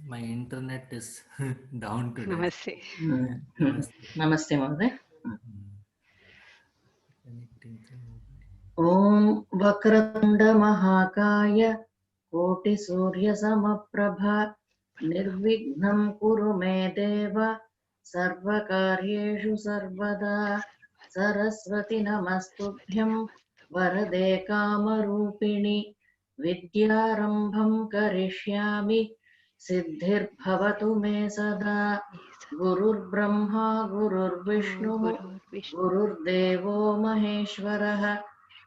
My internet is down today. Namaste. Namaste. नमस्ते महोदय. Connecting through. ॐ वक्रतुण्डमहाकाय कोटिसूर्यसमप्रभा निर्विघ्नं कुरु मे देव सर्वकार्येषु सर्वदा. सरस्वति नमस्तुभ्यं वरदे कामरूपिणि विद्यारम्भं करिष्यामि सिद्धिर्भवतु मे सदा. गुरुर्ब्रह्मा गुरुर्विष्णुः Guru Vishnu गुरुर्देवो महेश्वरः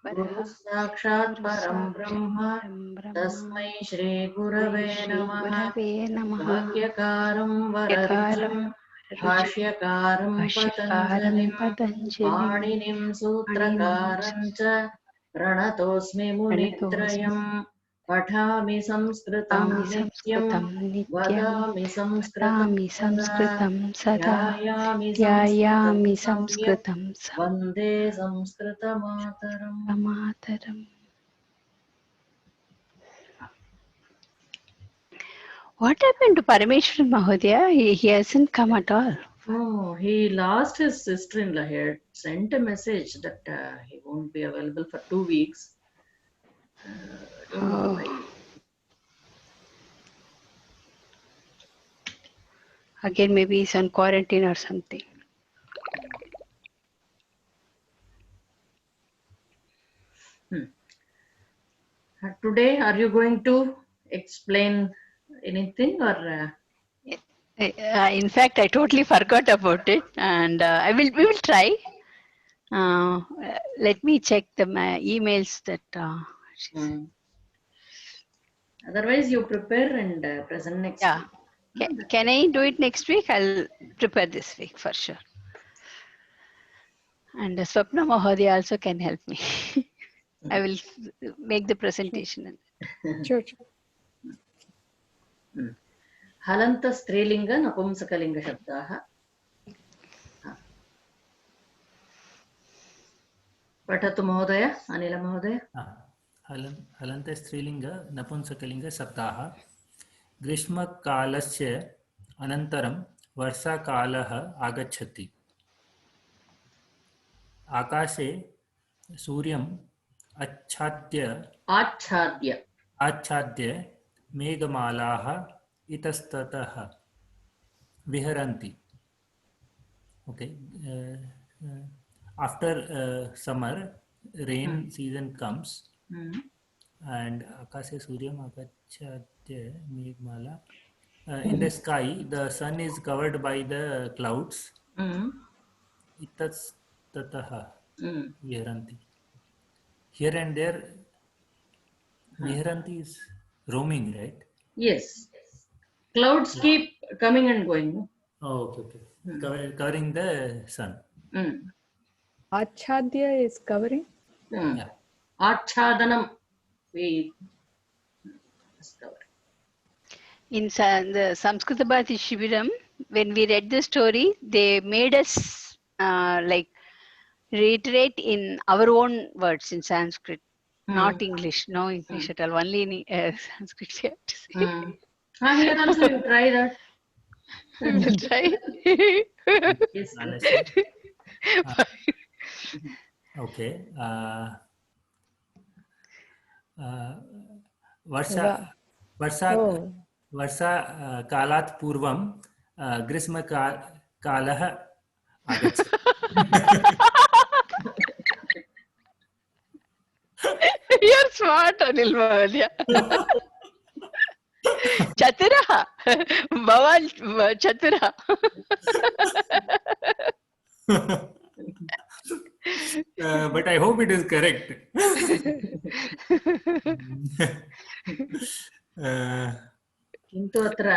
गुरुः Varaha साक्षात् Guru परं Sakshat ब्रह्म Param तस्मै Brahma श्रीगुरवे Mai Shri नमः. Gurave Namaha भाष्यकारं Yakaram वररुचिं Ruchim भाष्यकारं Bhashyakaram पतञ्जलिं Patanjalim पाणिनिं Paninim सूत्रकारं च प्रणतोऽस्मि Pranatosmi मुनित्रयम्. पठामि संस्कृतं Ami नित्यं Samskritam Nityam वदामि संस्कृतं Vadami सदा Samskritam Sada ध्यायामि संस्कृतं Dhyayami सम्यक् Samskritam वन्दे संस्कृतमातरम्. Samataram. What happened to Parameshwaran Mahodaya? He hasn't come at all. No, he lost his sister-in-law. He had sent a message that he won't be available for 2 weeks. I don't know Oh, why. again, maybe he's on quarantine or something. Today, are you going to explain anything or? In fact, I totally forgot about it, and we will try. Let me check the emails that. Otherwise, you prepare and present next Yeah. week. Can I do it next week? I'll prepare this week for sure. And Swapna Mahodaya also can help me. I will make the presentation. Sure. हलन्त स्त्रीलिंग नपुंसकलिंग शब्दाः. पठतु महोदय. अनिल महोदय. हलन्त स्त्रीलिंग नपुंसकलिंग शब्दाः. ग्रीष्मकालस्य अनन्तरं वर्षाकालः आगच्छति. आकाशे सूर्यम् आच्छाद्य मेघमालाः इतस्ततः विहरन्ति. Okay. After summer, rain season comes, and akashe suryam agachyate meghmala. In the sky, the sun is covered by the clouds. Itatstataha viharanti. Here and there, viharanti is roaming, right? Yes. Clouds keep coming and going. Oh, okay. Covering the sun. Achadya is covering. Yeah. Achhadanam we discover. In the Samskrita Bharati Shibiram, when we read the story, they made us like reiterate in our own words in Sanskrit, not English. No English at all. Only in Sanskrit. You have to say. Here also you try that. We'll try. Yes. Okay. वर्षा कालात् पूर्वं ग्रीष्मकालः आगच्छति. You're smart, Anil Mahodaya. Chatura. Bhavan Chatura. But I hope it is correct. किन्तु अत्र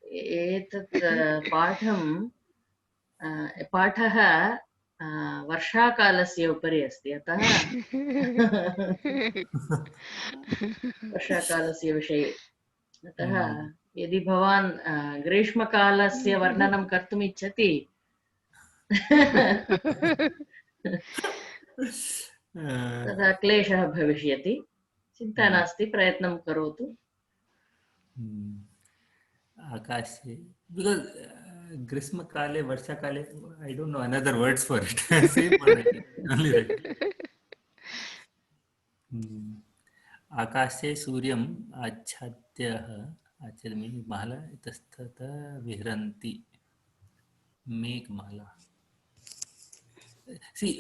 एतत् पाठः वर्षाकालस्य उपरि अस्ति. अतः वर्षाकालस्य विषये. अतः यदि भवान् ग्रीष्मकालस्य वर्णनं कर्तुम् इच्छति तदा क्लेशः भविष्यति. चिन्ता नास्ति, प्रयत्नं करोतु. Akashe. Because Grisma Kale, Varsha Kale, I don't know another words for it. Same word, I think. Only that. आकाशे सूर्यम् आच्छाद्यः मेघमाला इतस्ततः विहरन्ति Meghmala. See,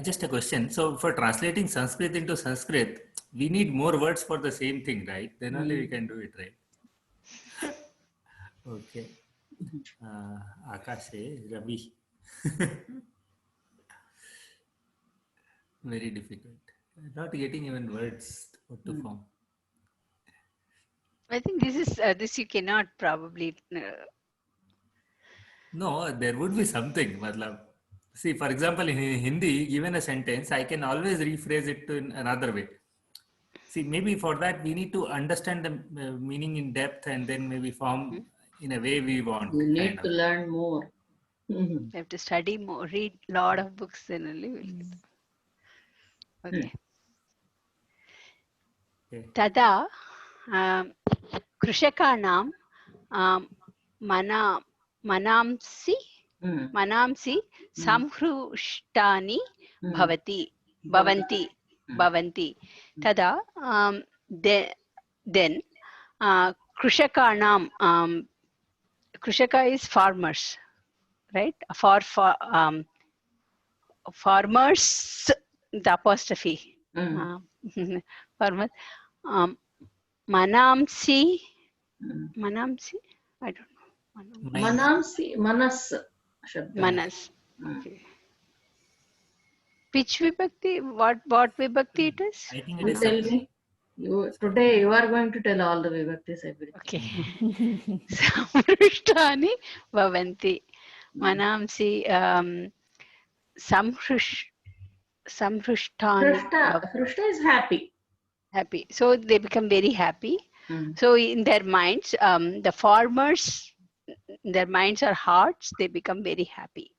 just a question. So, for translating Sanskrit into Sanskrit, we need more words for the same thing, right? Then only we can do it, right? Okay. Akashe, Ravi. Very difficult. Not getting even words what to form. I think this you cannot probably. No, there would be something. Matlab. See, for example, in Hindi, given a sentence, I can always rephrase it to in another way. See, maybe for that we need to understand the meaning in depth and then maybe form in a way we want. You need kind to of. learn more. You have to study more, read lot of books, then only we'll get. Okay. Okay. Tada कृषकाणां मनांसि संहृष्टानि भवन्ति तदा then कृषकाणां कृषका is farmers, right? For farmers, the apostrophe. Farmers. Manamsi, I don't know. Manamsi, Manas. Shabda. Manas. Okay. Which vibhakti? What vibhakti it is? I think it You is tell me. Today you are going to tell all the vibhaktis, everything. Okay. Samhrushtani bhavanti. Manamsi samhrushtani. Hrushta is happy. Happy. So they become very happy. So in their minds, the farmers, their minds or hearts, they become very happy.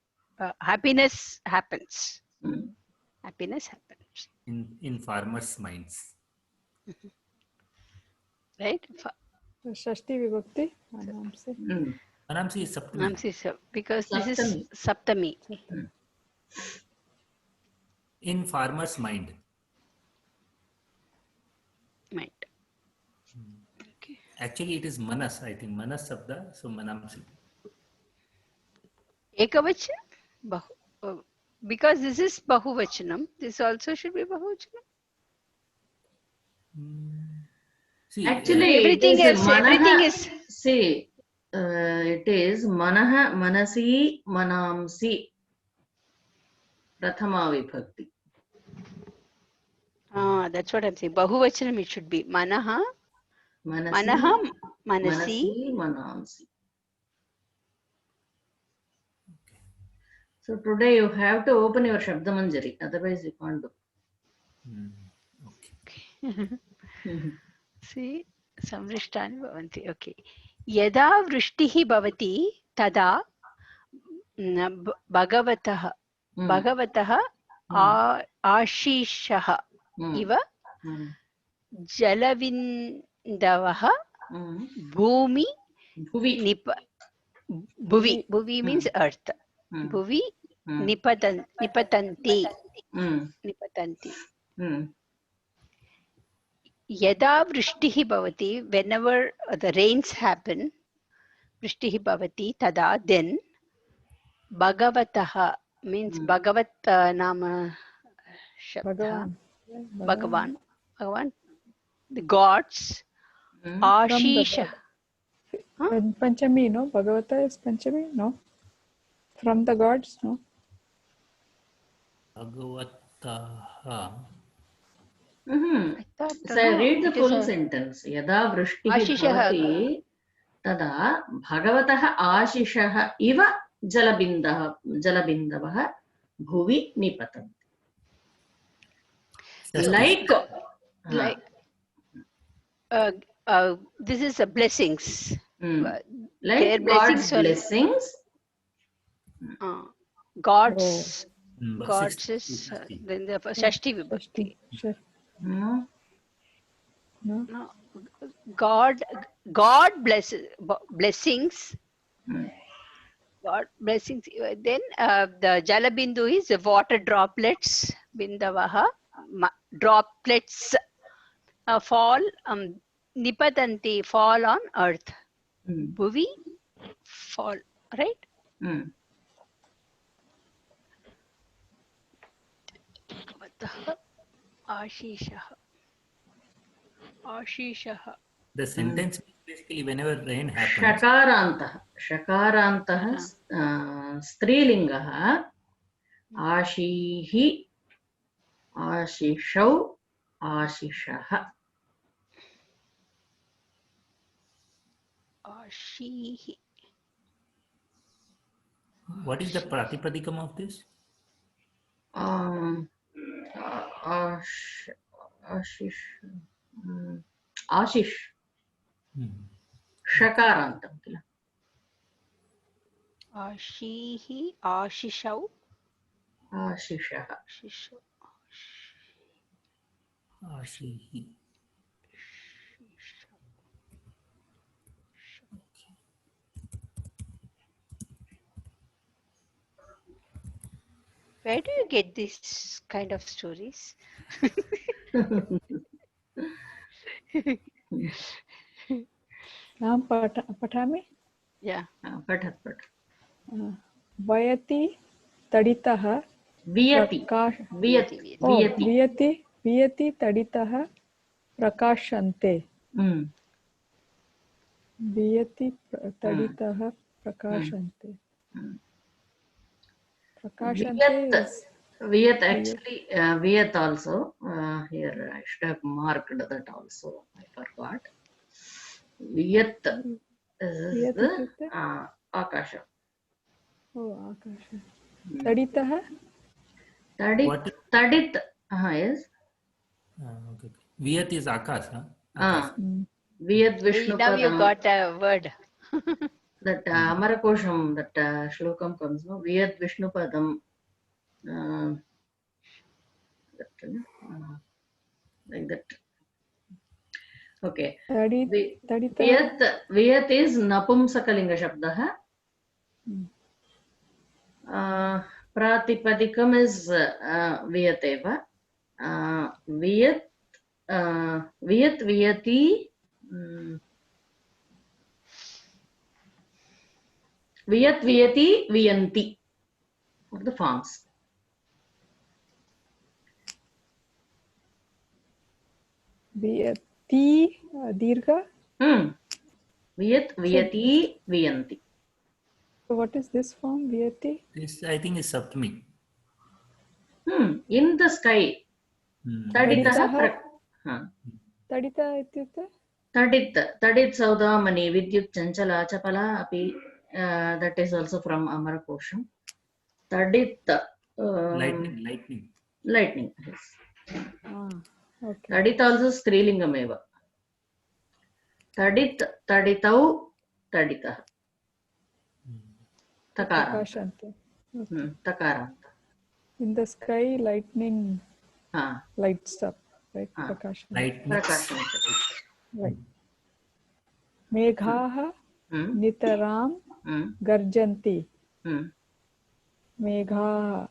Happiness happens. Happiness happens. in farmers' minds. Right? Shashti Vibhakti. Manamsi. Manamsi is Saptami. Manamsi, because this is Saptami. In farmer's mind. Mind. Okay. Actually, it is Manas, I think. Manas Sabda, so Manamsi. Ekavachan? Because this is Bahuvachanam, this also should be Bahuvachanam. See, Actually, everything is. See, it is Manaha, Manasi, Manamsi. Prathama Vibhakti. That's what I'm saying. Bahuvachanam it should be. Manaha, Manasi, Manamsi. So today you have to open your Shabdamanjari, otherwise you can't do. Okay. See, samrishtani bhavanti. Okay. Yada vrishtihi bhavati tada bhagavatah ashishah iva jalavindavah bhumi bhuvi means earth. Bhuvi nipatanti. Yada vrishtihi bhavati, whenever the rains happen, vrishtihi bhavati tada, then bhagavatah means bhagavat nama shabda. Bhagavan, the gods, Ashisha. Panchami, no? Bhagavata is Panchami, no? From the gods, no? Bhagavataha. So I read the full sentence. Yada vrishtihi bhavati tada bhagavatah ashishah iva jalabindavah bhuvi nipatanti. Like this is a blessings. Like God's blessings. God's is then the Shashti Vibhakti. Sure. No. God, God blessings. God blessings. Then the Jalabindu is the water droplets. Bindavaha. Droplets fall. Nipatanti, fall on earth. Bhuvi, fall. Right? Ashishah. Ashishah. The sentence is basically whenever rain happens. शकारान्तः स्त्रीलिङ्गः आशीः आशिषौ आशिषः Ashihi. What is the pratipadikam of this? Ashish Ashish षकारान्तं kill Ashihi. Ashishau. आशिषः Ashishau. Ashihi. Where do you get these kind of stories? अहं पठामि Yeah. पठत् वयति तडितः वियति Prakash वियति O वियति वियति तडितः प्रकाशन्ते वियति तडितः प्रकाशन्ते प्रकाशन्ते Viyat actually Viyat also here I should have marked that also I forgot Viyat is the Akasha O Akash तडितः Tadit yes Okay. Viyat is Akash, huh? Viyat Now you Vishnupadam got a word. that Amarakosham that shlokam comes no Viyat Vishnupadam like that okay Viyat is Napumsakalinga Shabdah Pratipadikam is Viyateva Viyat Viyat Viyati Viyat Viyati Viyanti of the forms वियति दीर्घ Viyat Viyati Viyanti. So what is this form Viyati? This I think is Saptami. In the sky. Taditah Tadita ityukte? Tadit Saudamani Vidyut Chanchala Chapala Api that is also from Amarakosham. Tadit Lightning. Lightning. Yes. Okay. Tadit also Strilingameva. Tadit Taditau Taditah. Prakashante. Takaranta. In the sky, lightning lights up, right? Lightning. Right. Meghaha nitaram garjanti. Meghaha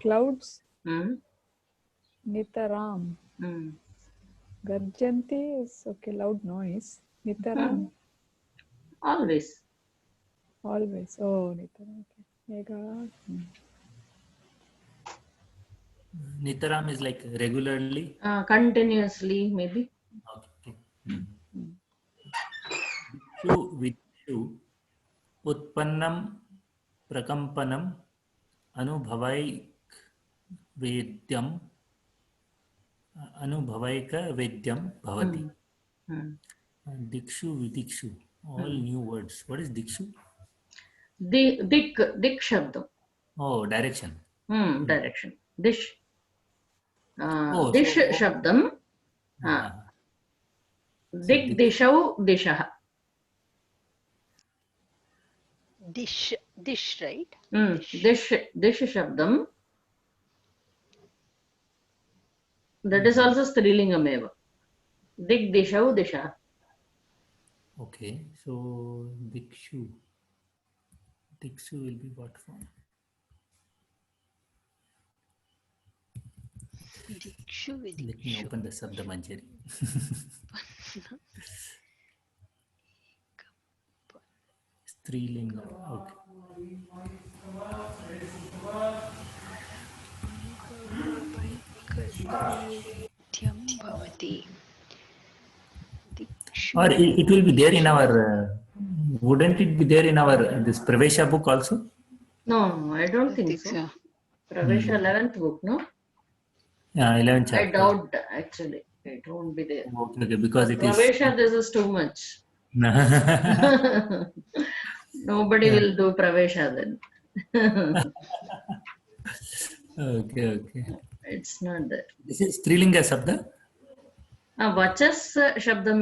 clouds nitaram. Garjanti is okay, loud noise. Nitaram Always. Always. Oh, nitaram. Okay. Megha. Nitaram is like regularly. Continuously, maybe. Okay. Vidshu utpannam prakampanam anubhavaik vedyam anubhavaika vedyam bhavati. Dikshu vidikshu. All new words. What is dikshu? Dik shabdam. Oh, direction. Direction. Dish. Dish shabdam. Dik dishau dishaha. Dish, right? Dish shabdam. That is also Strilingameva. Dig dishau disha. Okay, so Dikshu. Dikshu will be what form? Dikshu Let me Vidikshu. open the Sabda Manjari. Strilinga. Okay. Nityam bhavati. Dikshu. Or it will be there in our. Wouldn't it be there in our this Pravesha book also? No, I don't I think think so. so. Pravesha 11th book, no? Yeah, 11th I chapter. doubt actually. It won't be there. Okay, because it is. Pravesha, this is too much. Nobody will do Pravesha then. Okay. It's not there. This is Strilinga Sabda. Vachas Shabdam,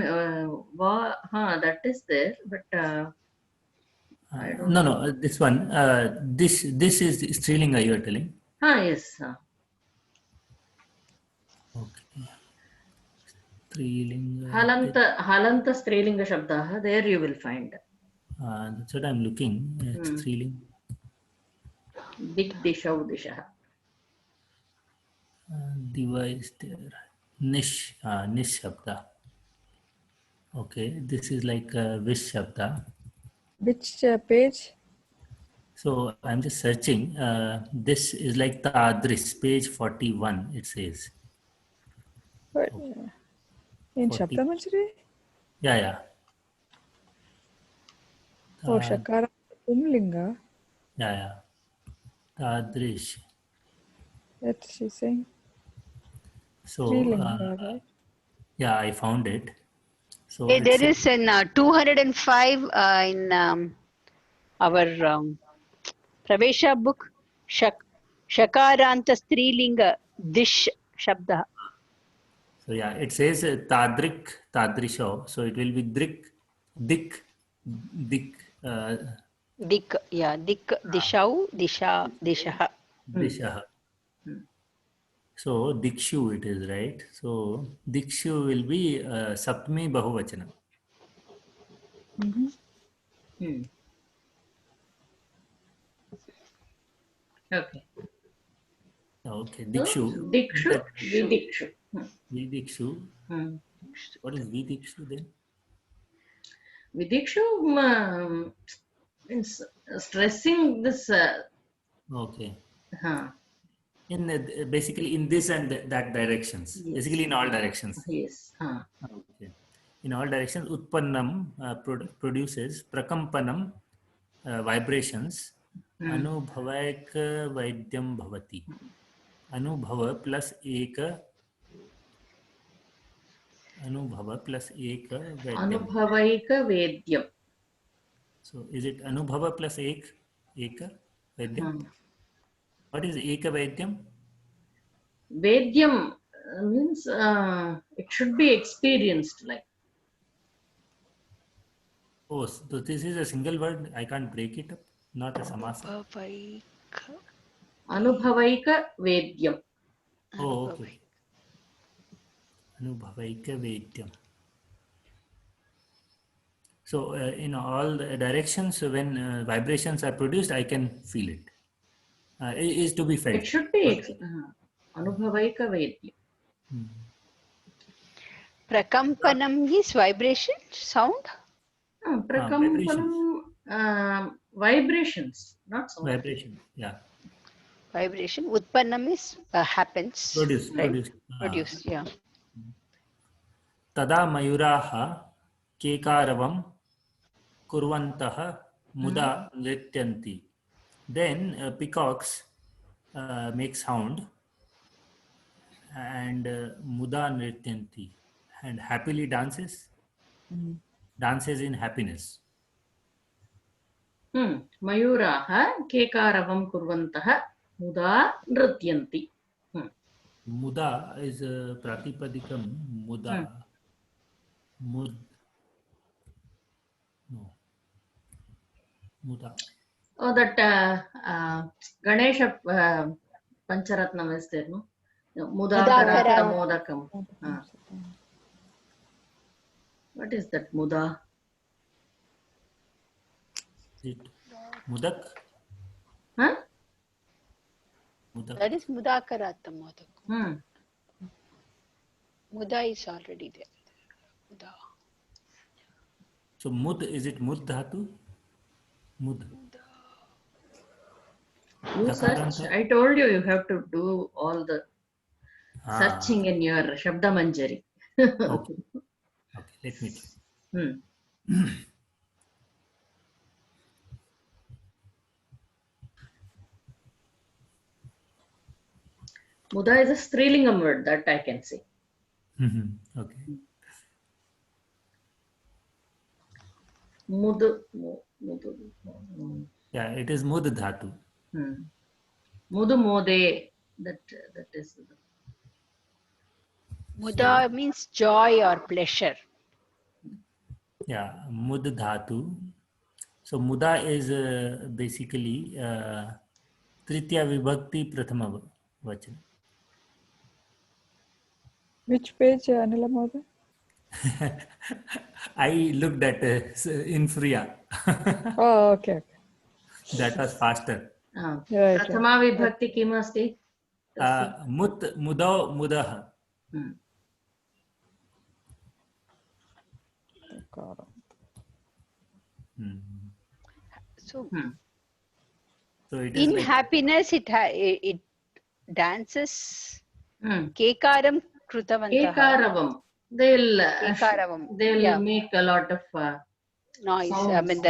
that is there, but I don't No, know. this one. This is Strilinga you are telling. Yes. Okay. Strilinga. Halanta Strilinga Shabdaha, there you will find. That's what I'm looking. Strilinga. Dig Dishau Disha. Device there. Nish Shabda. Okay, this is like Vish Shabda. Which page? So I'm just searching. This is like the Adris, page 41, it says. What? In 40. Shabda Manjari? Yeah. Oh, Shakara Umlinga. Yeah. Adrish. That's she's saying. So, Strilinga, right? yeah, I found it. So Hey, there it's is in 205 in our Pravesha book, Shakaranta Strilinga Dish Shabda. so yeah, it says Tadrik, Tadrisho. So it will be Dik, Dik, Dishau, Dishaha. Dishaha. So Dikshu it is, right? So Dikshu will be Saptami Bahuvachana. Okay, Dikshu. Vidikshu. Vidikshu. What is Vidikshu then? Vidikshu means stressing this. Okay. Huh. In basically in this and that directions. Yes. Basically in all directions. Yes. Okay. In all directions, Utpannam produces Prakampanam vibrations. Anubhavaika Vaidyam Bhavati. Anubhava plus Eka. Anubhava plus Eka Vaidyam. Anubhavaika Vedyam. So is it Anubhava plus Eka Vaidyam? What is Eka Vaidyam? Vedyam means it should be experienced like. Oh, so this is a single word. I can't break it up. Not a samasa. Anubhavaika Vedyam. Oh, okay. Anubhavaika Vedyam. So in all the directions, when vibrations are produced, I can feel it. It is to be felt. It should be Anubhavaika Vedyam. Prakampanam is vibration, sound? Prakampanam vibrations, not sound. Vibration, yeah. Vibration. Utpannam is happens. Produced, yeah. Tada mayuraha kekaravam kurvantaha muda nrityanti. Then peacocks make sound and muda nrityanti and happily dances in happiness. Mayuraha kekaravam kurvantaha muda nrityanti. Muda is pratipadikam muda. Muda. Oh, that Ganesha Pancharatnam is there, no? Mudakara Modakam. What is that muda? Is it mudak? Huh? Mudak. That is Mudakarata Modak. Hmm. Muda is already there. Muda. So mud, is it mud dhatu? Mud. You search. I told you have to do all the searching in your Shabda Manjari. Okay. Okay, let me try. Hmm. Muda is a Strilingam word that I can say. Okay. Mudu. Yeah, it is mud dhatu. Mudu mode. That is. Muda means joy or pleasure. Yeah, mud dhatu. So muda is basically Tritiya Vibhakti Prathama Vachana. Which page, Anila Mother? I looked at Infria. Oh, okay. That was faster. Right. Prathama Vibhakti kim asti? Mut muda mudah. So, So it is in like happiness, it dances. Hmm. Kekaram krutavantaha. Kekaravam. They'll Kekaravam. they'll make a lot of Noise. I sounds. mean,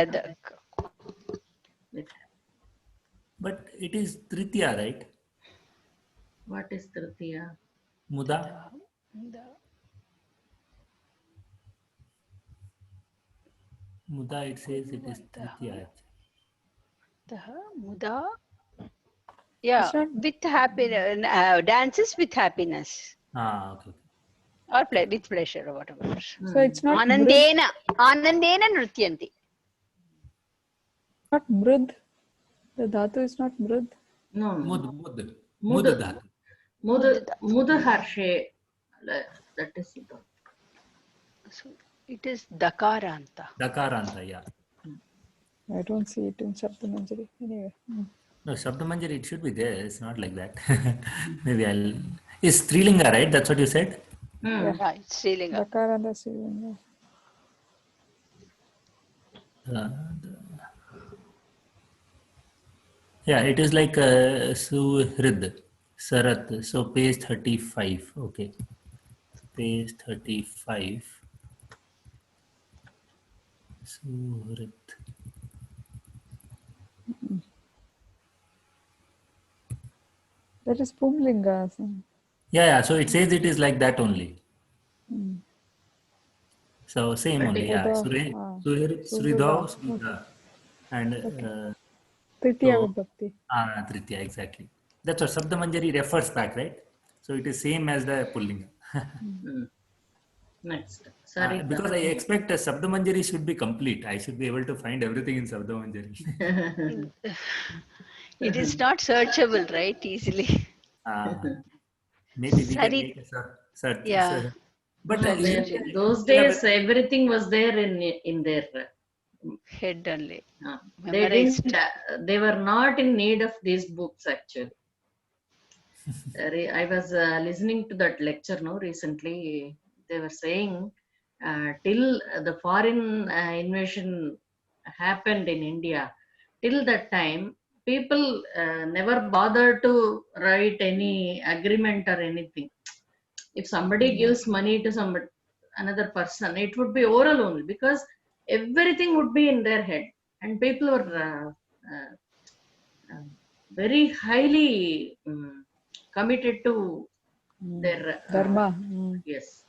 but it is Tritiya, right? What is Tritiya? Muda. Muda, it says it is Tritiya. Muda. Yeah, with happiness, dances with happiness. Okay. Or play with pleasure or whatever. So it's not Anandena nrityanti. Not mrud. The dhatu is not mrud. No. Mud dhatu. Mud harshe. That is it. So it is dakaranta. Dakaranta, yeah. I don't see it in Shabda Manjari. Anyway. No, Shabda Manjari, it should be there. It's not like that. Maybe I'll. Is Strilinga, right? That's what you said? Yeah, it's Srilinga. Dakaranta Srilinga. Yeah, it is like Suhrid, Sarat. So page 35. Okay. Page 35. Suhrid. That is Pumlinga. Yeah. So it says it is like that only. So same only. Yeah. Suhrid, Sridho, Sridha. And Tritiya Vibhakti. Tritiya, exactly. That's what Sabda Manjari refers back, right? So it is same as the Pullinga. Next. Sorry. Because I expect a Sabda Manjari should be complete. I should be able to find everything in Sabda Manjari. It is not searchable, right? Easily. Maybe we can Sari- make a search. Yeah. But Those days, everything was there in their Head only. they didn't. They were not in need of these books actually. I was listening to that lecture now recently. They were saying till the foreign invasion happened in India, till that time, people never bothered to write any agreement or anything. If somebody gives money to another person, it would be oral only because everything would be in their head, and people were very highly committed to their Dharma. Yes.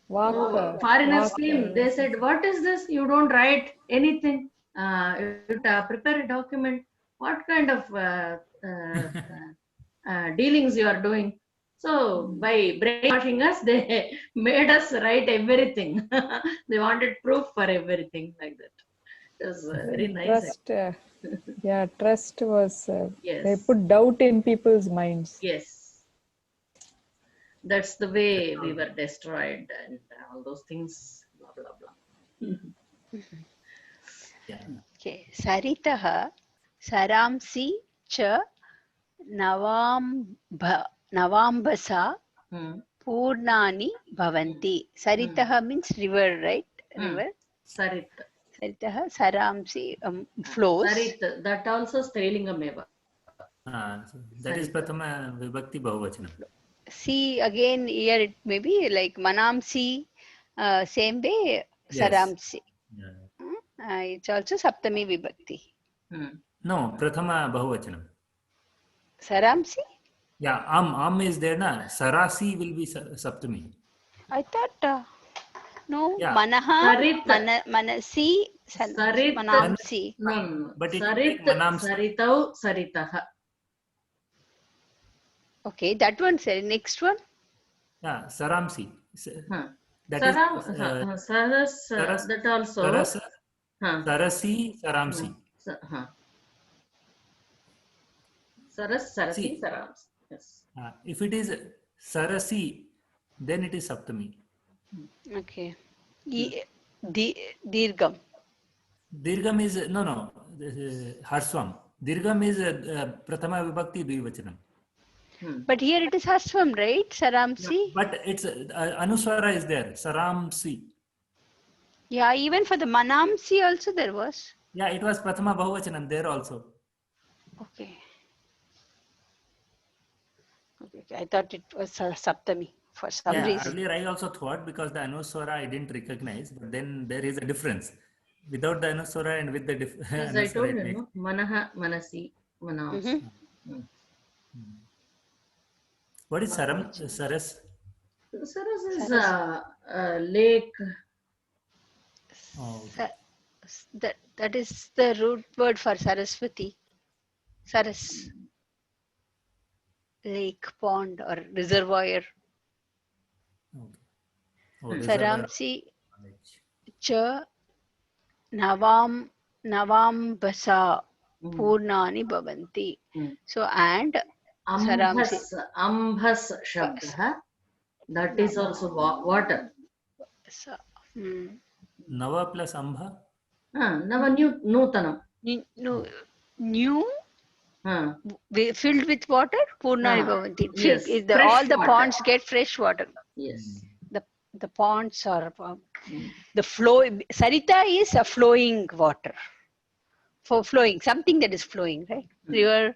Foreigners came. They said, "What is this? You don't write anything. You prepare a document. What kind of dealings you are doing?" So by brainwashing us, they made us write everything. They wanted proof for everything like that. It was very nice. Trust. Trust was. Yes. They put doubt in people's minds. Yes. That's the way we were destroyed and all those things, blah, blah, blah. Yeah. Okay. Saritah saramsi cha navambasa Hmm. purnani bhavanti. Saritah means river, right? River. Sarit. Saritah saramsi flows. Sarit, that also Strilingam eva. So that is Prathama Vibhakti Bahuvachanam. See again here it may be like manamsi, same way Yes. saramsi. Yeah. It's also Saptami Vibhakti. No, Prathama Bahuvachanam. Saramsi? Yeah, am is there na. Sarasi will be Saptami. I thought no. Yeah. Manaha, Sarit. manasi, Sarit. manamsi. No. But it Sarit, is like Manamsi. Saritau, Saritaha. Okay, that one. Sir. Next one. Yeah, Saramsi. That Saram, is Saras, Saras, that also. Saras, Huh. Sarasi, Saramsi. Saras, Sarasi, See, Sarams. Yes. if it is Sarasi, then it is Saptami. Okay. Dirgam. Dirgam is, no, Harswam. Dirgam is Prathama Vibhakti Dvivachanam. But here it is Haswam, right? Saramsi. But it's Anuswara is there, Saramsi. Yeah, even for the Manamsi also there was. Yeah, it was Prathama Bahuvachanam there also. Okay. Okay. I thought it was Saptami for some reason. Earlier I also thought because the Anuswara I didn't recognize, but then there is a difference. Without the Anuswara and with the Yes, I told you, no? Manaha, Manasi, Manams. What is Saras? Saras is a lake. Oh, That is the root word for Saraswati. Saras. Lake, pond, or reservoir. okay. Saramsi cha navambasa purnani bhavanti. So and Saramsi. Ambhas Shabda. That is also water. Nava plus Ambha? Nava Nutanam. New filled with water, Purnani Bhavanti. Yes, All the water. ponds get fresh water. Yes. The ponds are the flow. Sarita is a flowing water. For flowing, something that is flowing, right? River.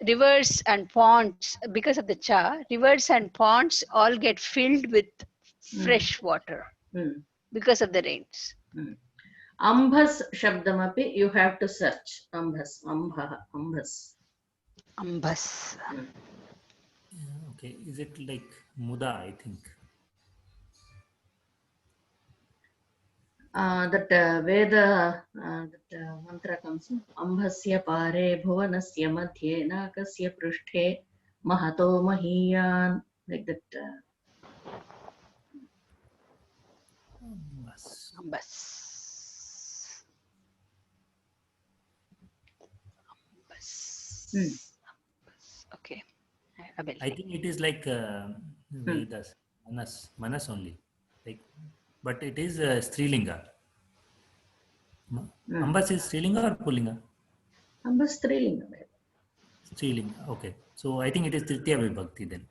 Rivers and ponds, because of the cha, rivers and ponds all get filled with fresh water because of the rains. Ambhas Shabdamapi, you have to search. Ambhas, Ambhas. Ambas. Okay, is it like Muda, I think? That Veda, that mantra comes, Ambhasya pare bhuvanasya madhye nakasya prushthe mahato mahiyan, like that. Ambas. Okay. I think it is like Vedas, Manas only. Like, but it is Strilinga. Ambas is Strilinga or Pullinga? Ambas Strilinga. Strilinga, okay. So I think it is Tritiya Vibhakti then.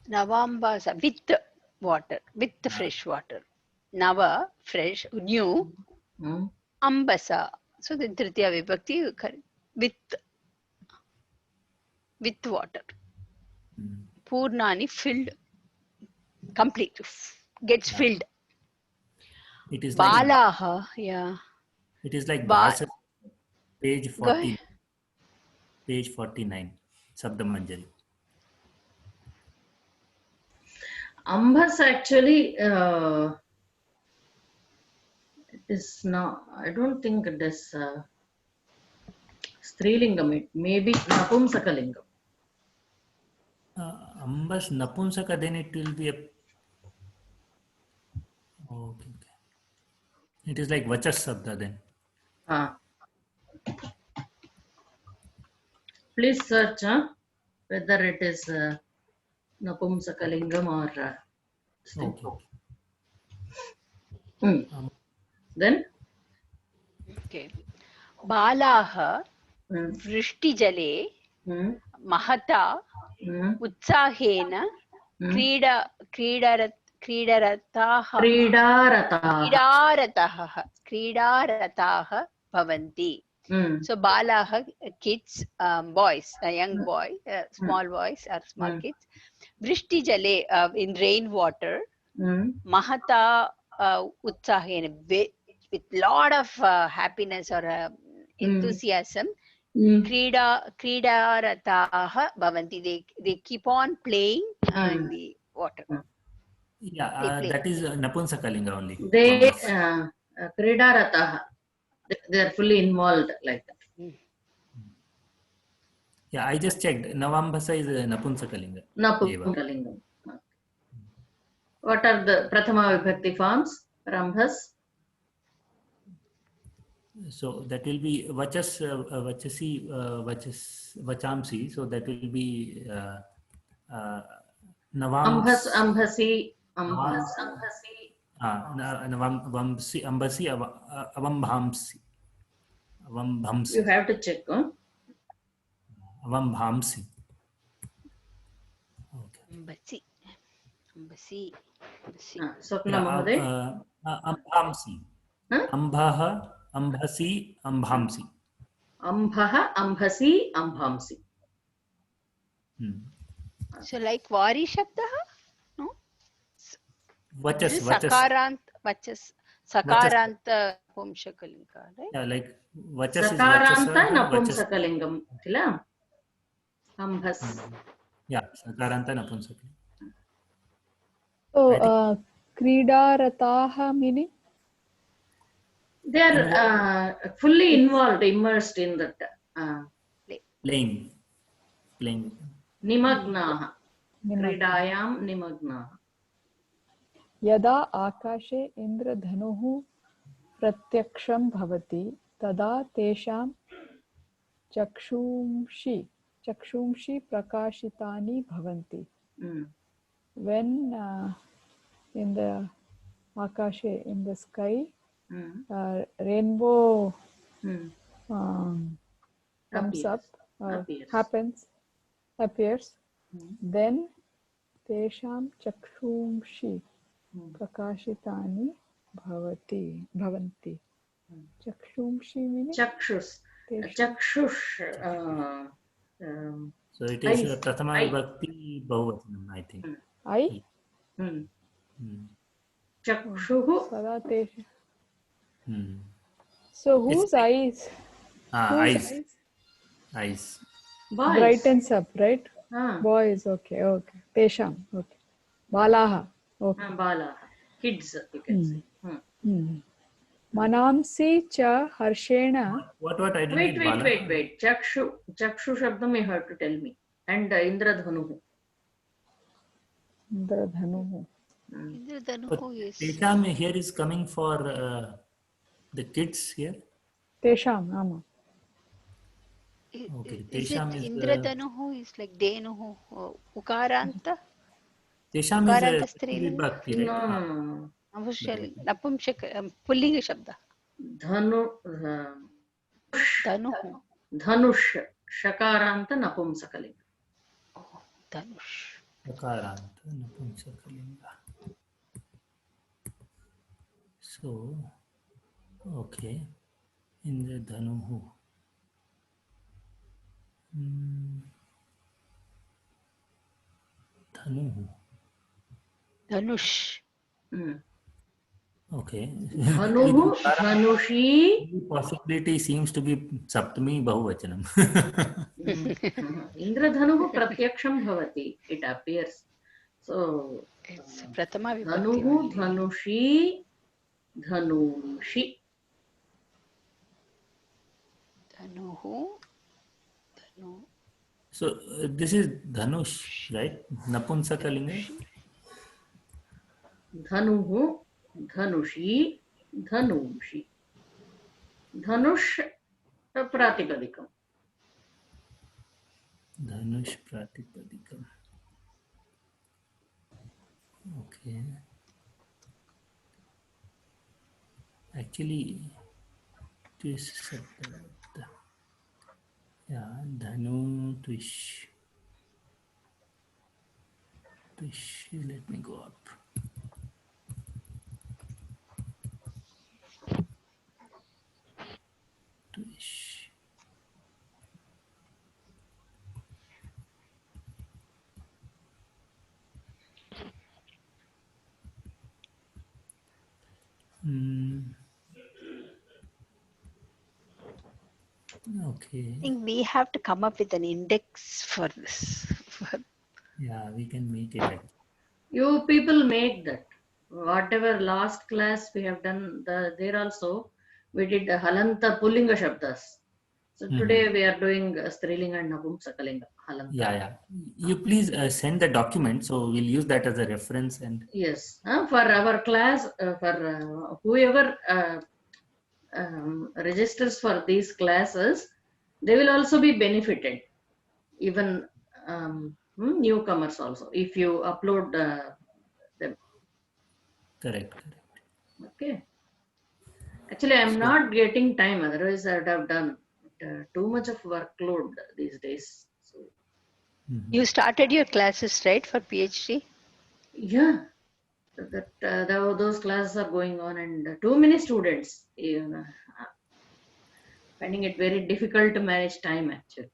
Navambasa, with water, with the fresh water. Nava, fresh, new. Ambasa. So the Tritiya Vibhakti, with water. Purnani, filled, complete, gets filled. It is Balaha, It is like Bhasa, page 40, page 49, Sabdamanjari. Ambas actually it is not, I don't think it is Strilingam, it may be Napumsakalingam. Ambas Napunsaka, then it will be a. Okay. It is like Vachas Sabda then. Please search whether it is Napumsakalingam or Okay. Then Okay. Balaha Vrishti Mahata Utsahena Kridarataha Bhavanti. So Balaha, kids, boys, a young boy, small boys or small kids. Vrishti Jale, in rainwater. Mahata Utsahena, with lot of happiness or enthusiasm. Kridarataha Bhavanti. They keep on playing in the water. Yeah, that is Napunsakalinga only. They Kridarataha. They are fully involved like that. Yeah, I just checked. Navambasa is Napunsakalinga. Napunsakalinga. What are the Prathama Vibhakti forms? Rambhas. So that will be Vachas, Vachasi, Vachamsi. So that will be Navams. Ambhasi. Navamsi, Ambasi, Avambhamsi. Avambhamsi. You have to check. Avambhamsi. Ambasi. Swapna Mahoday. Ambhamsi. Ambhaha, Ambhasi, Ambhamsi. Ambhaha, Ambhasi, Ambhamsi. So like Vari Shabdaha? No? Vachas, Sakarant, Vachas, Sakaranta Pumshakalinga, right? Yeah, like Vachas is Sakaranta Vachasa. Napumsakalingam. Kila? Ambhas. Yeah, Sakaranta Napunsakalinga. So, Kridarataha meaning? They are fully involved, immersed in that. Playing. Nimagnaha. Kridayam Nimagnaha. यदा आकाशे इन्द्रधनुः प्रत्यक्षं भवति तदा तेषां चक्षुंषि प्रकाशितानि भवन्ति. When in the akashe, in the sky, rainbow comes up, appears, then tesham chakshumshi prakashitani bhavanti. Chakshumshi meaning? Chakshush. So it is Prathama Vibhakti Bahuvachanam, I think. I? Chakshuhu. Sadatesha. So whose eyes? Eyes. Boys. Brightens up, right? Boys, okay. Tesham, okay. Balaha, okay. Balaha. Kids, you can say. Manamsi cha harshena. What I didn't Wait. Chakshu Shabdam you have to tell me. And Indradhanuhu. Indradhanuhu is... Tesham here is coming for the kids here. Tesham, Ama. Okay. Is it Tesham is Indradhanuhu is like Denuhu, Ukaranta? Tesham is Vibhakti, right? No. Avashali. Napumshaka, Pullinga Shabda. Dhanush. Shakaranta Napumsakalinga. Dhanush. Shakaranta Napumsakalinga. So, okay. In the Dhanuhu. Dhanush. Okay. Dhanuhu, Dhanushi. Possibility seems to be Saptami Bahuvachanam. Indradhanuhu Pratyaksham Bhavati. It appears. So, It's Prathama Vibhakti. Dhanuhu, Dhanushi, Dhanushi. Dhanuhu. So, this is Dhanush, right? Napunsakalinga. Dhanuhu, Dhanushi, Dhanushi. Dhanush Pratipadikam. Dhanush Pratipadikam. Okay. Actually, twist. Yeah, Dhanu Twish. Twish. Let me go up. Twish. Okay. I think we have to come up with an index for this. Yeah, we can make it. Actually. You people make that. Whatever last class we have done, there also we did Halanta Pullinga Shabdas. So today we are doing Strilinga and Napumsakalinga. Halanta. Yeah. You please send the document, so we'll use that as a reference. And Yes, for our class, for whoever registers for these classes, they will also be benefited. Even newcomers also, if you upload them. correct. Okay. Actually, I'm not getting time. Otherwise, I would have done too much of workload these days. So, You started your classes, right, for PhD? yeah, those classes are going on, and too many students. Finding it very difficult to manage time. Actually,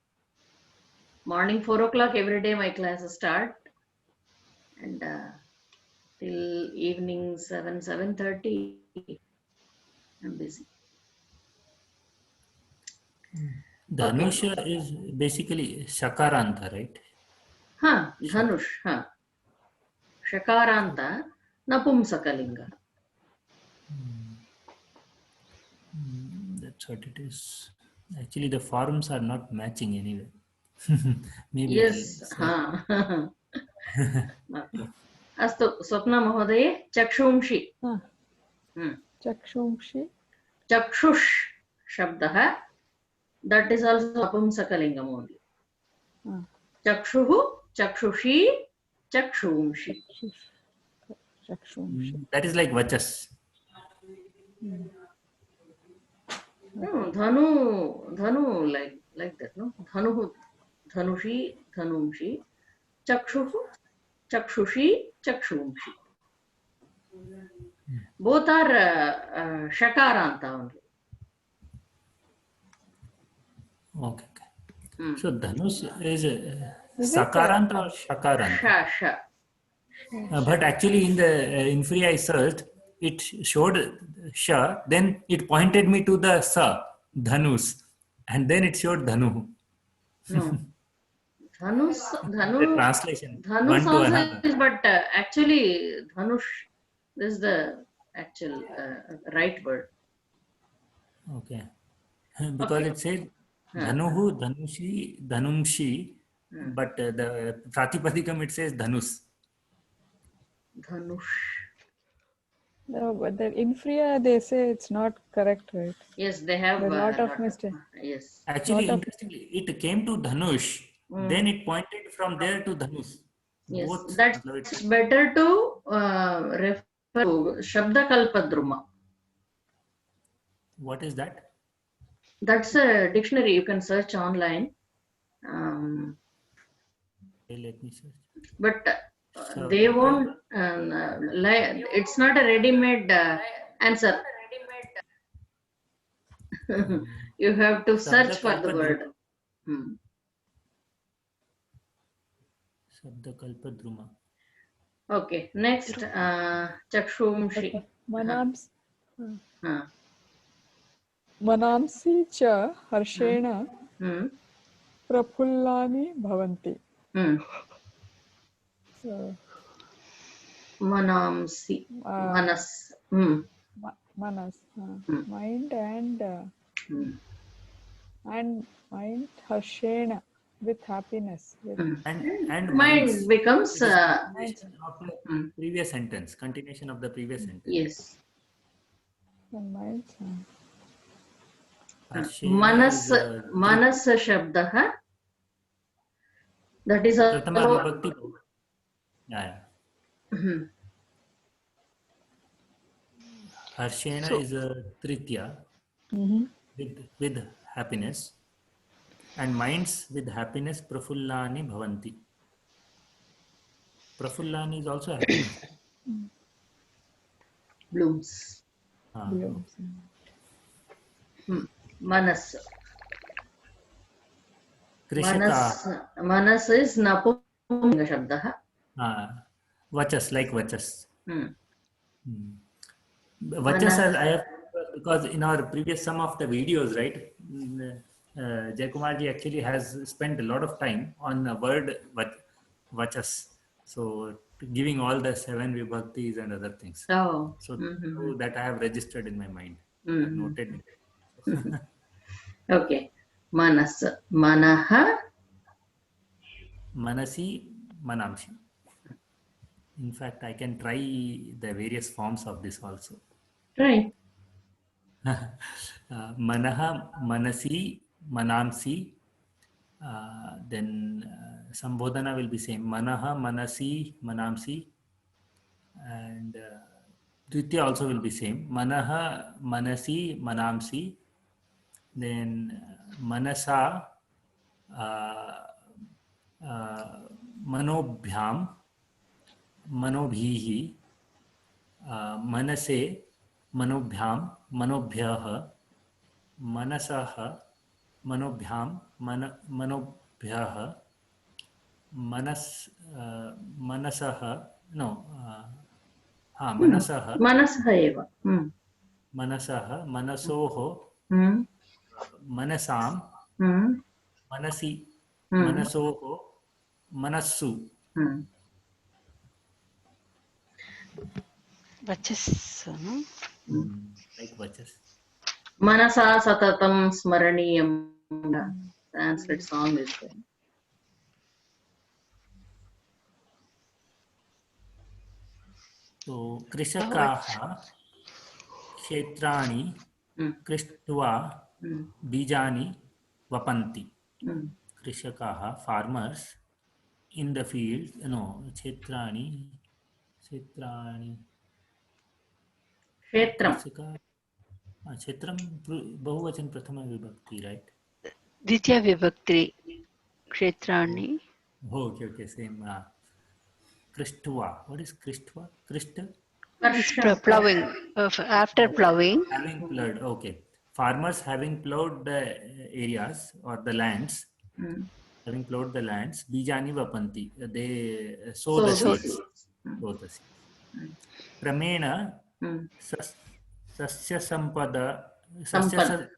morning 4 o'clock every day my classes start, and till evening 7:30, I'm busy. Dhanusha is basically Shakaranta, right? Dhanush, Shakaranta, Napumsakalinga. That's what it is. Actually, the forms are not matching anyway. Maybe Yes. Okay. अस्तु स्वप्ना महोदये चक्षुंषि चक्षुंषि चक्षुष शब्दः that is also napumsakalingam only. चक्षुः चक्षुषी चक्षुंषि. चक्षुंषि. That is like Vachas. Dhanu like that, no? Dhanuhu, dhanushi, dhanumshi, chakshuhu, chakshushi, chakshumshi. Both are shakaranta only. Okay. So Dhanush is Sakaranta or Shakaranta? Sha. But actually in the Infree I searched, it showed Sha, then it pointed me to the Sa, Dhanus, and then it showed Dhanu. No. Dhanu. The translation. Dhanus One to also another. is, but actually Dhanush, this is the actual right word. Okay. Because it said Dhanuhu, Dhanushi, Dhanumshi, but the Pratipadikam it says Dhanus. Dhanush. No, but the Infria they say it's not correct, right? Yes, they have a lot of mistakes. Yes. Actually, interestingly, it came to Dhanush, then it pointed from there to Dhanus. Yes, Both that's better to refer to Shabda Kalpadruma. What is that? That's a dictionary you can search online. Okay, let me search. But they won't, it's not a ready-made answer. You have to search for the word. Shabda Kalpadruma. Okay, next, Chakshumshi. Manamsi cha harshena prafullani bhavanti. Manamsi. Manas. Manas. Mind and mind harshena with happiness. And mind becomes previous sentence, continuation of the previous sentence. Yes. Minds. Manas shabdah That is Prathama also. Vibhakti. Yeah. Mhm. Harshena So is a Tritya Mhm. with happiness, and minds with happiness prafullani bhavanti. Prafullani is also happiness. Blooms. Blooms. Manas. Krishaka, Manas is Napuminga Shabdaha. vachas, like vachas. Hmm. Vachas, Manas. I have, because in our previous some of the videos, right, Jaykumarji actually has spent a lot of time on the word vachas. So giving all the 7 vibhaktis and other things. Oh. So that I have registered in my mind. I have noted it. Okay. Manas. Manaha. Manasi, manamshi. In fact, I can try the various forms of this also. Right. Manaha, manasi, manamsi. Then Sambodhana will be same. Manaha, manasi, manamsi. And Dvitiya also will be same. Manaha, manasi, manamsi. Then manasa, manobhyam, मनोभिः मनसे मनोभ्याम मनोभ्यः मनसः मनोभ्याम मनोभ्यः मनसः no हाँ मनसः Manasah eva. मनसः मनसोः मनसां मनसि मनसोः मनस्सु vachas, like vachas. Manasa satatam smaraniyam. Sanskrit song is there. So कृषकाः क्षेत्राणि कृष्ट्वा बीजानि वपन्ति. कृषकाः farmers in the field, no, क्षेत्राणि Kshetram. कृषका क्षेत्रम बहुवचन प्रथमा विभक्ति, right? Ditya Vibhakti, Kshetrani. Okay, same. Krishtva. What is Krishtva? Krisht? It's plowing. After plowing. Having plowed. Okay. Farmers having plowed the areas or the lands, having plowed the lands, bijani vapanti. They sow the seeds. Sow the seeds. Kramena sasya sampada sasya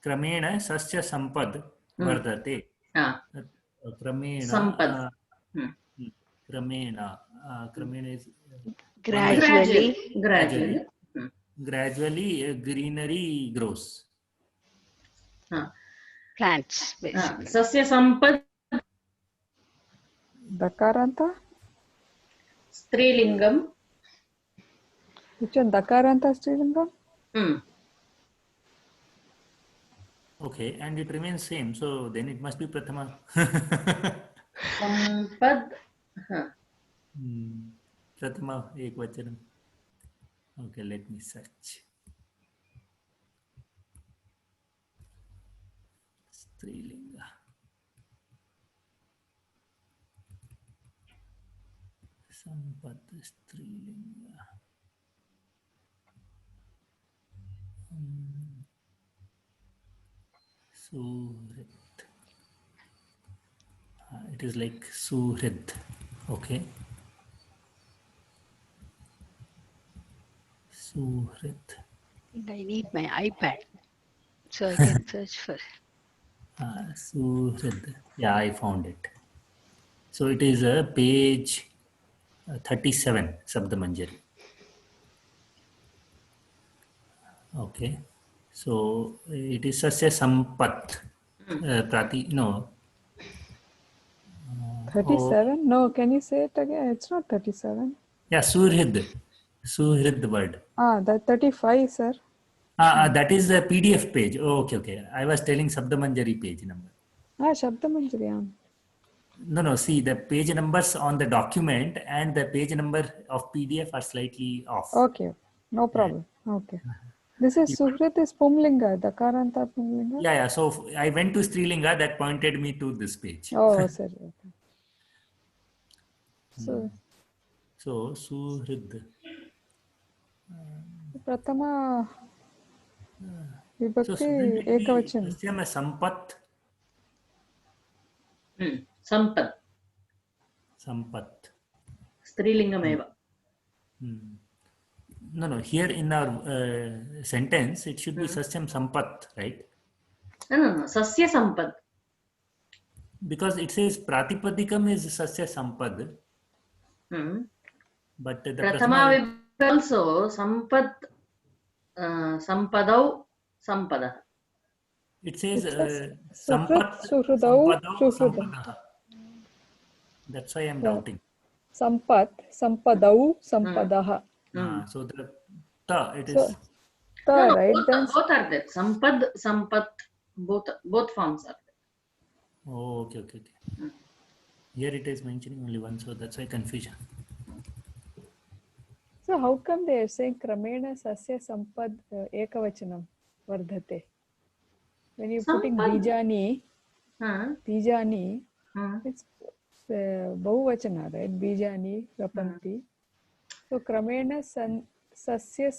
क्रमेण सस्य संपद वर्धते. क्रमेण is gradually greenery grows. Plants basically. Sasya sampad. Dakaranta? Strilingam. Which one? Dakaranta Strilingam? Okay, and it remains same. So then it must be Prathama. Sampad. Prathama ekvachanam. Okay, let me search. Strilinga. Sampad Strilinga. Suhrit. It is like Suhrit. Okay. Suhrit. I need my iPad so I can search for it. Suhrit. Yeah, I found it. So it is a page 37, Sabdamanjari. Okay. So it is Sasya Sampat. Prati, no. 37? No, can you say it again? It's not 37. Yeah, Suhrid. Suhrid word. That 35, sir. That is the PDF page. Oh, okay. I was telling Sabdamanjari page number. Shabdamanjari. No. See, the page numbers on the document and the page number of PDF are slightly off. Okay, no problem. Okay. This is Suhrit is Pumlinga, Dakaranta Pumlinga. Yeah. So I went to Strilinga, that pointed me to this page. Oh, sorry. Okay. So, Suhrid. Pratama So Vibhakti shouldn't it be Ekavachan. Sasyam Sampat? Sampad. Sampat. Strilingameva. No. Here in our sentence, it should be Sasyam Sampat, right? No. Sasya Sampad. Because it says Pratipadikam is Sasya Sampad. But the Prathama Vibhakti also Sampad, Sampadau, Sampada. it says Suhrit, Sampat, Suhridau, Sampadau, Suhridau. Sampadaha. That's why I'm doubting. Sampat, Sampadau, Sampadaha. So the ta, it is. So, ta, No, right? both, Then both are there. Sampad, Sampat, both forms are there. Oh, okay. Here it is mentioning only one, so that's why confusion. So how come they are saying Kramena Sasya Sampad Ekavachanam Vardhate? When you're putting Sampad. Bijani, it's Bahuvachana, right? Bijani, Rapanti. So Kramena Sasya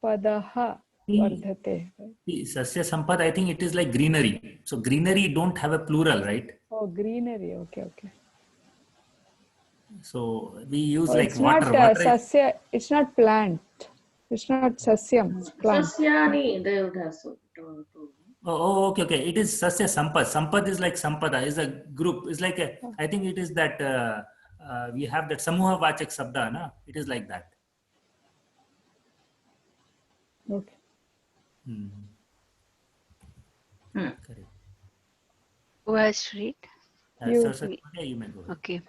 Sampadaha Vardhate. See, Sasya Sampad, I think it is like greenery. So greenery don't have a plural, right? Oh, greenery. Okay. So we use like It's water. not Sasya, it's not plant. It's not Sasyam, it's plant. Sasyani, they would have so. Oh, okay. It is Sasya Sampad. Sampad is like Sampada, is a group. It's like I think it is that we have that Samuha Vachak Sabda, na? It is like that. Okay. Correct. Who has to read? Saraswati, you may go ahead. Okay.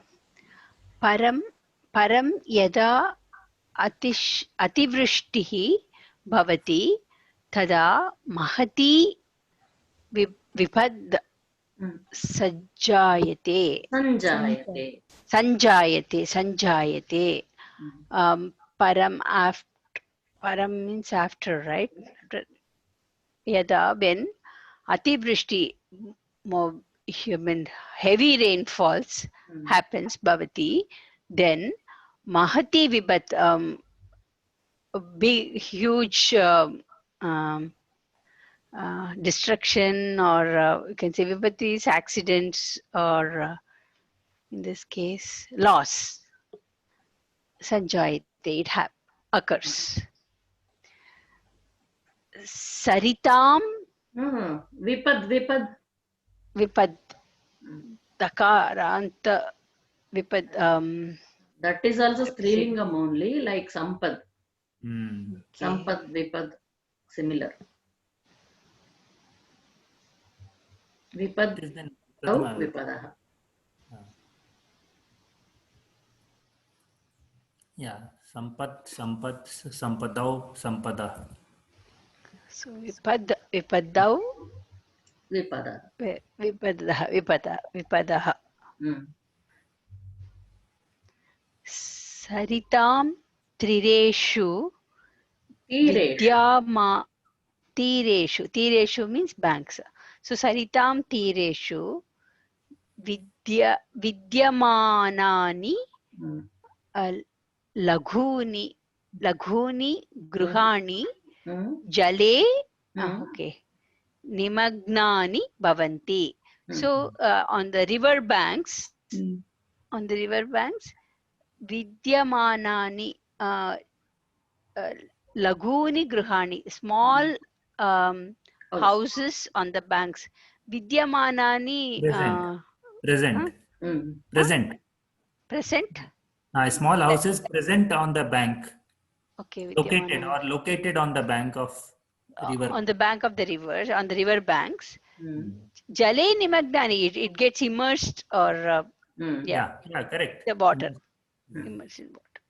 Param yada ativrushtihi bhavati tada mahati vipad sajjayate. Sanjayate. Param means after, right? Yada, when ativrishti, heavy rainfalls happens, bhavati, then mahati vibat, big, huge destruction, or you can say vibatis, accidents, or in this case, loss. Sanjayate, it occurs. Saritam Vipad. Dakaranta Vipad. That is also Strilingam only, like Sampad. Sampad, Vipad, similar. Vipad, Vipadaha. Yeah, Sampadau, Sampada. So Vipadau, Vipadaha. Saritam Trireshu Vidyama Tireshu means banks. So Saritam Tireshu Vidyamanani Laghuni Gruhani Jale Nimagnani Bhavanti. So on the river banks, Vidyamanani Laguni Gruhani, small houses on the banks. Vidyamanani present. Small houses present on the bank. Okay, located on the bank of river. On the bank of the river, on the river banks. Jale Nimagnani, it gets immersed, or yeah, correct. The water. Immersed in water.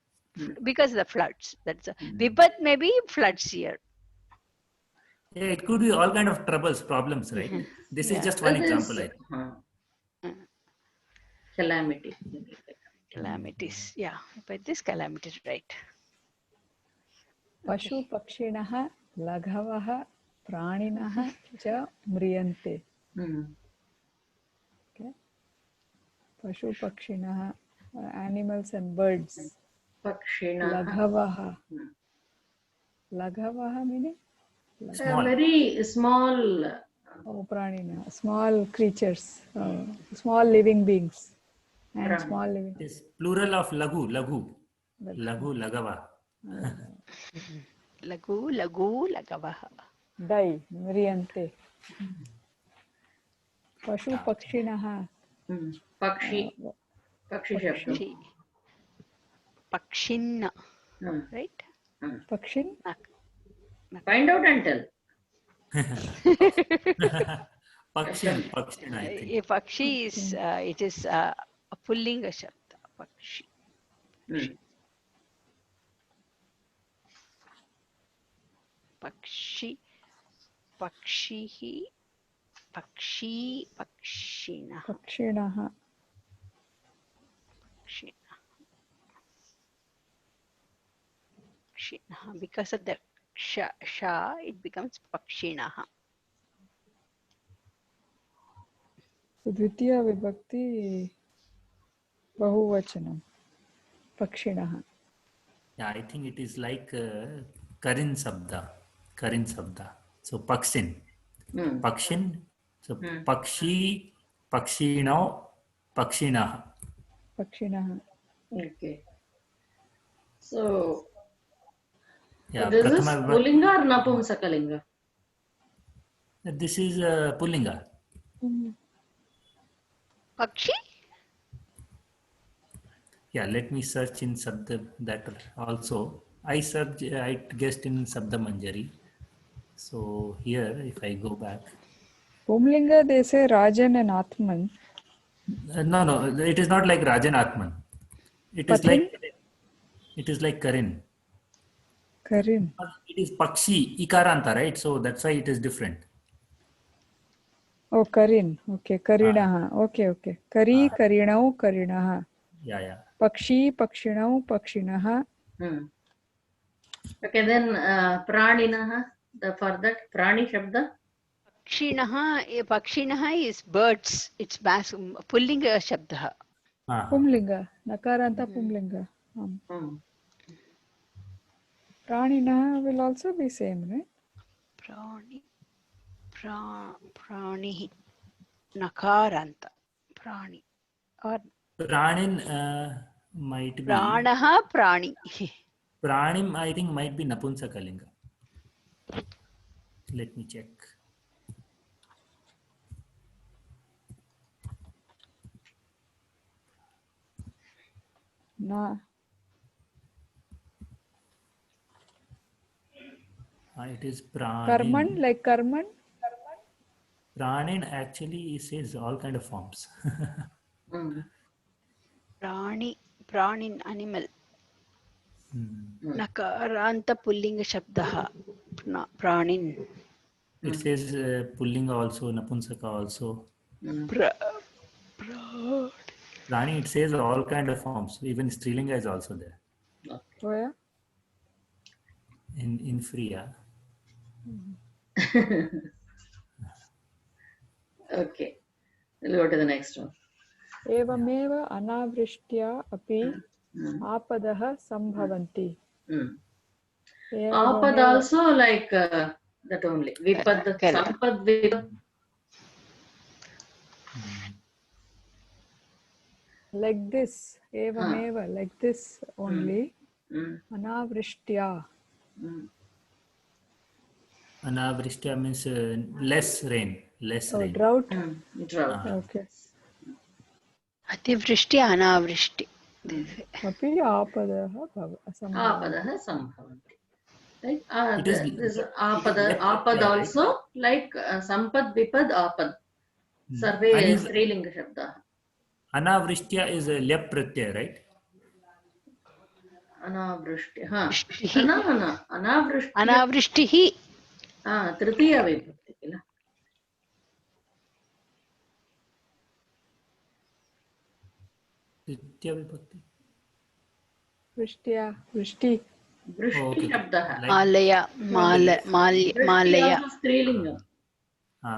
Because of the floods. That's Vipat, maybe floods here. Yeah, it could be all kind of problems, right? This is just one example. calamity. Calamities. Yeah, but this calamities, right? पशु पक्षिणः लघवः प्राणिनः च म्रियन्ते. Okay. पशु पक्षिणः animals and birds. Pakshinaha. लघवः. लघवः meaning Very small. oh, pranina, small creatures, small living beings, and Prana. small living. It is plural of lagu, lagu, lagu, lagava. Lagu, lagu, lagavaha. Dai, mriyante. Pashu pakshinaha. Pakshi. Pakshi shabda. Pakshin, right? Pakshin? Find out and tell. Pakshin, I think. A pakshi is, it is a pullinga shabda. Pakshi. Pakshi, pakshihi, pakshi, pakshina. Pakshinaha. Pakshinaha. Because of the sha, it becomes pakshinaha. So, dvitiya vibhakti bahuvachanam. Pakshinaha. Yeah, I think it is like Karin Sabda. Karin Sabda. So Pakshin. Pakshin. So Pakshi, Pakshino, Pakshinaha. Pakshinaha. Okay. So, Yeah, this is Prathama Pullinga or Napumsakalinga? This is Pullinga. Pakshi? Yeah, let me search in Sabda that also. I guessed in Sabda Manjari. So here, if I go back. Pumlinga, they say Rajan and Atman. No, it is not like Rajan Atman. It is like Karin. Karin. It is Pakshi, Ikaranta, right? So that's why it is different. Oh, Karin. Okay, Karinaha. Okay. Kari, Karinau, Karinaha. Yeah. Pakshi, Pakshinau, Pakshinaha. Okay, then Praninaha, for that, Prani Shabda? Pakshinaha is birds. It's pullinga shabda. Pumlinga. Nakaranta Pumlinga. Praninaha will also be same, right? Prani. Nakaranta. Prani. Or Pranin might be. Pranaha, Prani. Pranim, I think, might be Napunsakalinga. Let me check. Na. It is Pranin. Karman, like Karman? Pranin actually says all kind of forms. Pranin, animal. Nakaranta pullinga shabdaha. Pranin. It says Pullinga also, Napunsaka also. Prani, it says all kind of forms. Even Strilinga is also there. Where? In Freya. Okay. We'll go to the next one. Evameva anavrishtya api apadah sambhavanti. Apad also like that only. Vipad, Sampad, Vipad. Like this. Evameva, like this only. Anavrishtya. Anavrishya means less rain. Rain. Drought. Drought. Okay. Ativrishti, anavrishti. Api apadah sambhavanti. Apadaha Sambhavanti. Right? This Apad also like Sampad, Vipad, Apad. Sarve Strilinga Shabda. Anavrishya is a lep pratyay, right? Anavrishti. Anavrishti. Anavrishtihi. Tritiya Vibhakti. द्वितीय विभक्ति. वृष्ट्या वृष्टि वृष्टि शब्दः. Like Malaya, वृष्टि Malaya. also स्त्रीलिङ्गम्.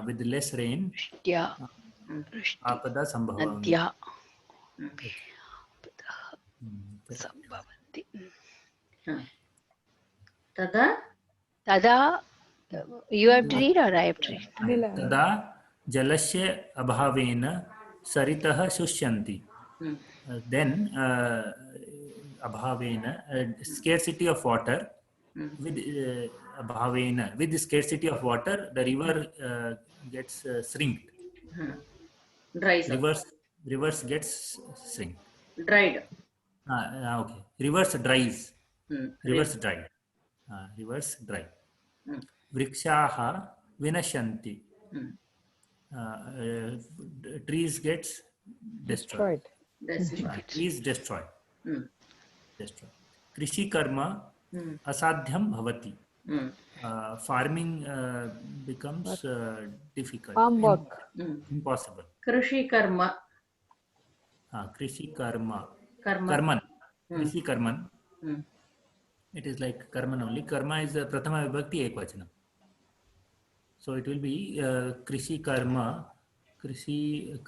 with less rain, Vrishtya, आपदा संभवति. Nadya, Okay. Sambhavanti. तदा Tada, you have to read or I have to read? तदा जलस्य अभावेन सरितः शुष्यन्ति. Then abhavena, scarcity of water, with abhavena, with the scarcity of water, the river gets shrinked. dries up. Rivers gets shrink. Dried. Okay. Rivers dries. Rivers dry. Rivers dry. Vrikshaah vinashanti. Trees gets destroyed. Trees destroyed. Krishi karma asadhyam bhavati. Farming becomes difficult. farm work. Impossible. Krishi karma. Krishi karma. Karma. Karman. Krishi karman. It is like karman only. Karma is prathama vibhakti ekvachanam. So it will be krishi karma, krishi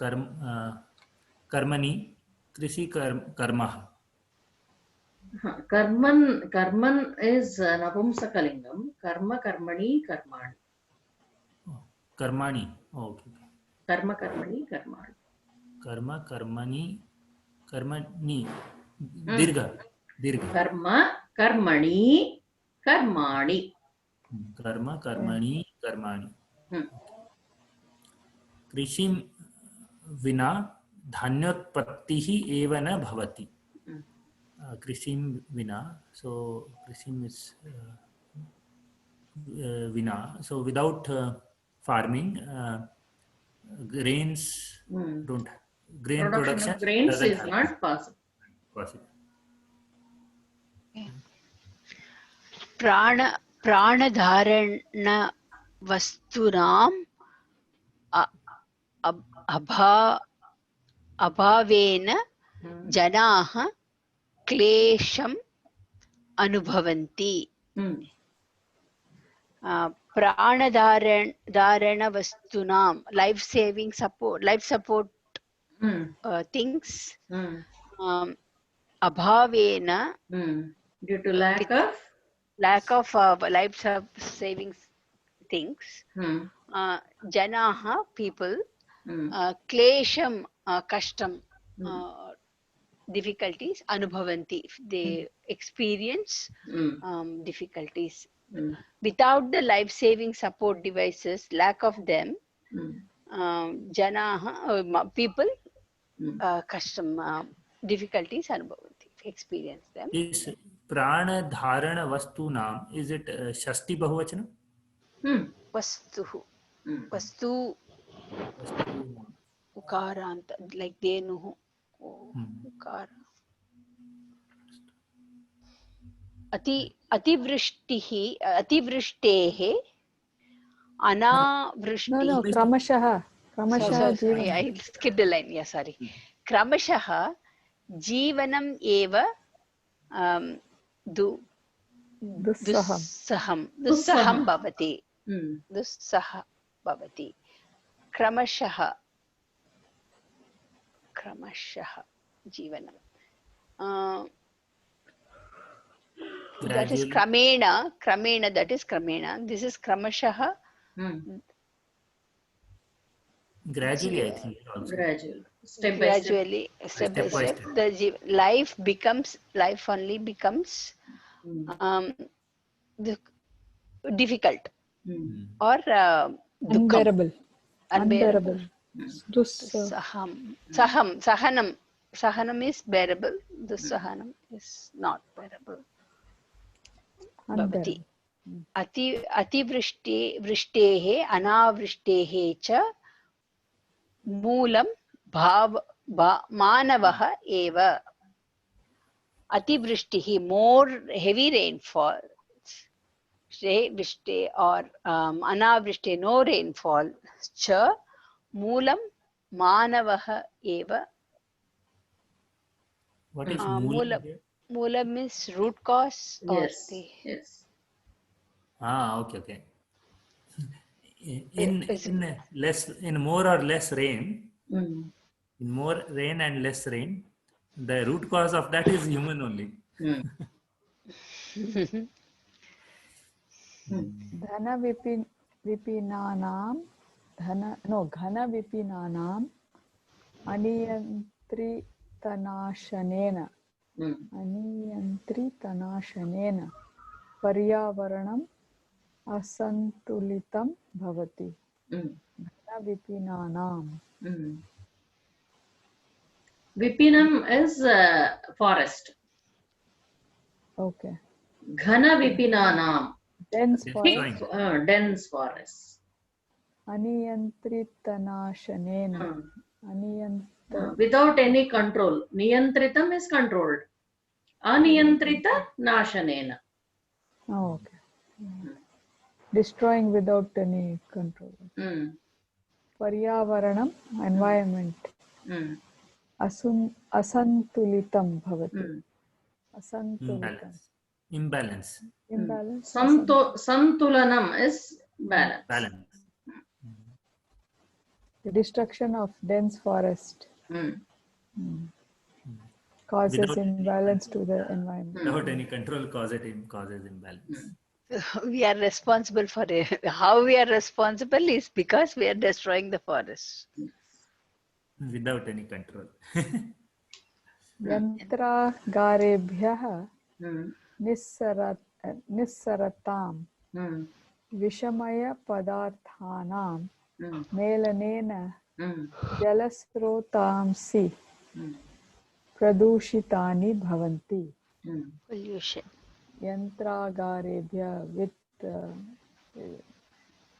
karmani, krishi karmah. Karman is napumsakalingam. Karma karmani karmani. Karmani. Okay. Karma karmani karmani. Karma karmani karmani. Dirgha. Karma karmani karmani. Karma karmani karmani. Krishim vina dhanyotpattihi eva na bhavati. Krishim vina, so krishim is vina, so without farming, grains don't, grain production of grains doesn't is happen. not possible. प्राणधारण वस्तूनां अभावेन जनाः क्लेशम् अनुभवन्ति. प्राणधारण वस्तूनां life support things abhavena, due to lack of life saving things, janaha, people, klesham, kashtam, difficulties, anubhavanti, they experience difficulties. Without the life saving support devices, lack of them, janaha, people, kashtam, difficulties anubhavanti, experience them. This prana dharana vastunam, is it shasti bahuvachanam? Vastuhu. Vastu ukaranta, like denuhu. Ukara. Ativrishtehe anavristi. No, kramashah Sorry, I skipped the line. Yeah, sorry. Kramashah जीवनम एव दुस्सहं भवति क्रमशः जीवनम. That is kramena, that is kramena. This is kramashah. Gradually, I think. Gradually. Step by step. The life only becomes difficult or unbearable. Sahanam is bearable. Dussahanam is not bearable. Bhavati. Ativrishtehe anavrishtehe cha मूलं मानवः एव. अतिवृष्टिः, more heavy rainfall, वृष्टि or अनावृष्टि, no rainfall, च मूलं मानवः एव. What is Moolam. moolam here? Moolam is root cause or Yes. the Yes. Okay, okay. is In more or less rain, Mm. in more rain and less rain, the root cause of that is human only. Mm. घनविपिनानां घनविपिनानाम् अनियन्त्रितनाशनेन Mm. अनियन्त्रितनाशनेन पर्यावरणम् असन्तुलितं भवति Mm. घनविपिनानाम् Mm. Vipinam is forest. okay Ghana Vipinanam, dense forest Destroying. dense forest. अनियन्त्रितनाशनेन Without any control. Niyantritam is controlled. Aniyantrita nashanena. okay destroying without any control Mm. पर्यावरणम् environment Mm. असन्तुलितं भवति Mm. असन्तुलितं Imbalance. imbalance Santulanam is balance. Balance. the destruction of dense forest Mm. causes Without- imbalance to the environment Without any control causes imbalance. we are responsible for it. How we are responsible is because we are destroying the forest. Without any control. यन्त्रागारेभ्यः Mm. निस्सरतां Mm. विषमयपदार्थानां Mm. मेलनेन Mm. जलस्रोतांसि Mm. प्रदूषितानि भवन्ति Mm. Pollution. यन्त्रागारेभ्यः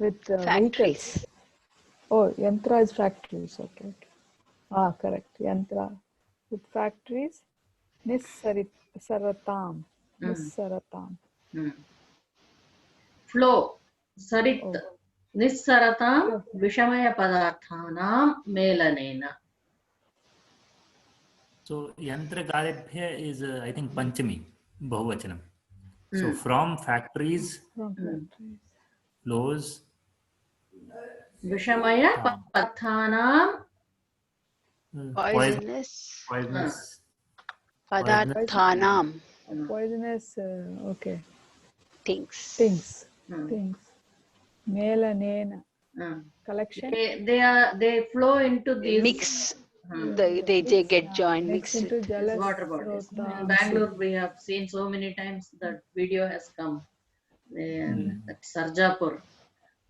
with Factories. vehicles. Oh, yantra is factories. Okay. Correct. Yantra with factories. Nissaratam. Nissaratam. Mm. Flow. Sarit. Nissaratam vishamaya padarthanam melanena. So yantra garibhya is I think panchami bahuvachanam. So from factories From factories. flows Vishamaya padarthanam Poisonous padarthanam Poisonous. Okay. things. Things. Melanena. Collection. They flow into these Mix. They get joined, Mix mixed into with water bodies. In Jalasrotam. Bangalore, we have seen so many times that video has come. At Sarjapur,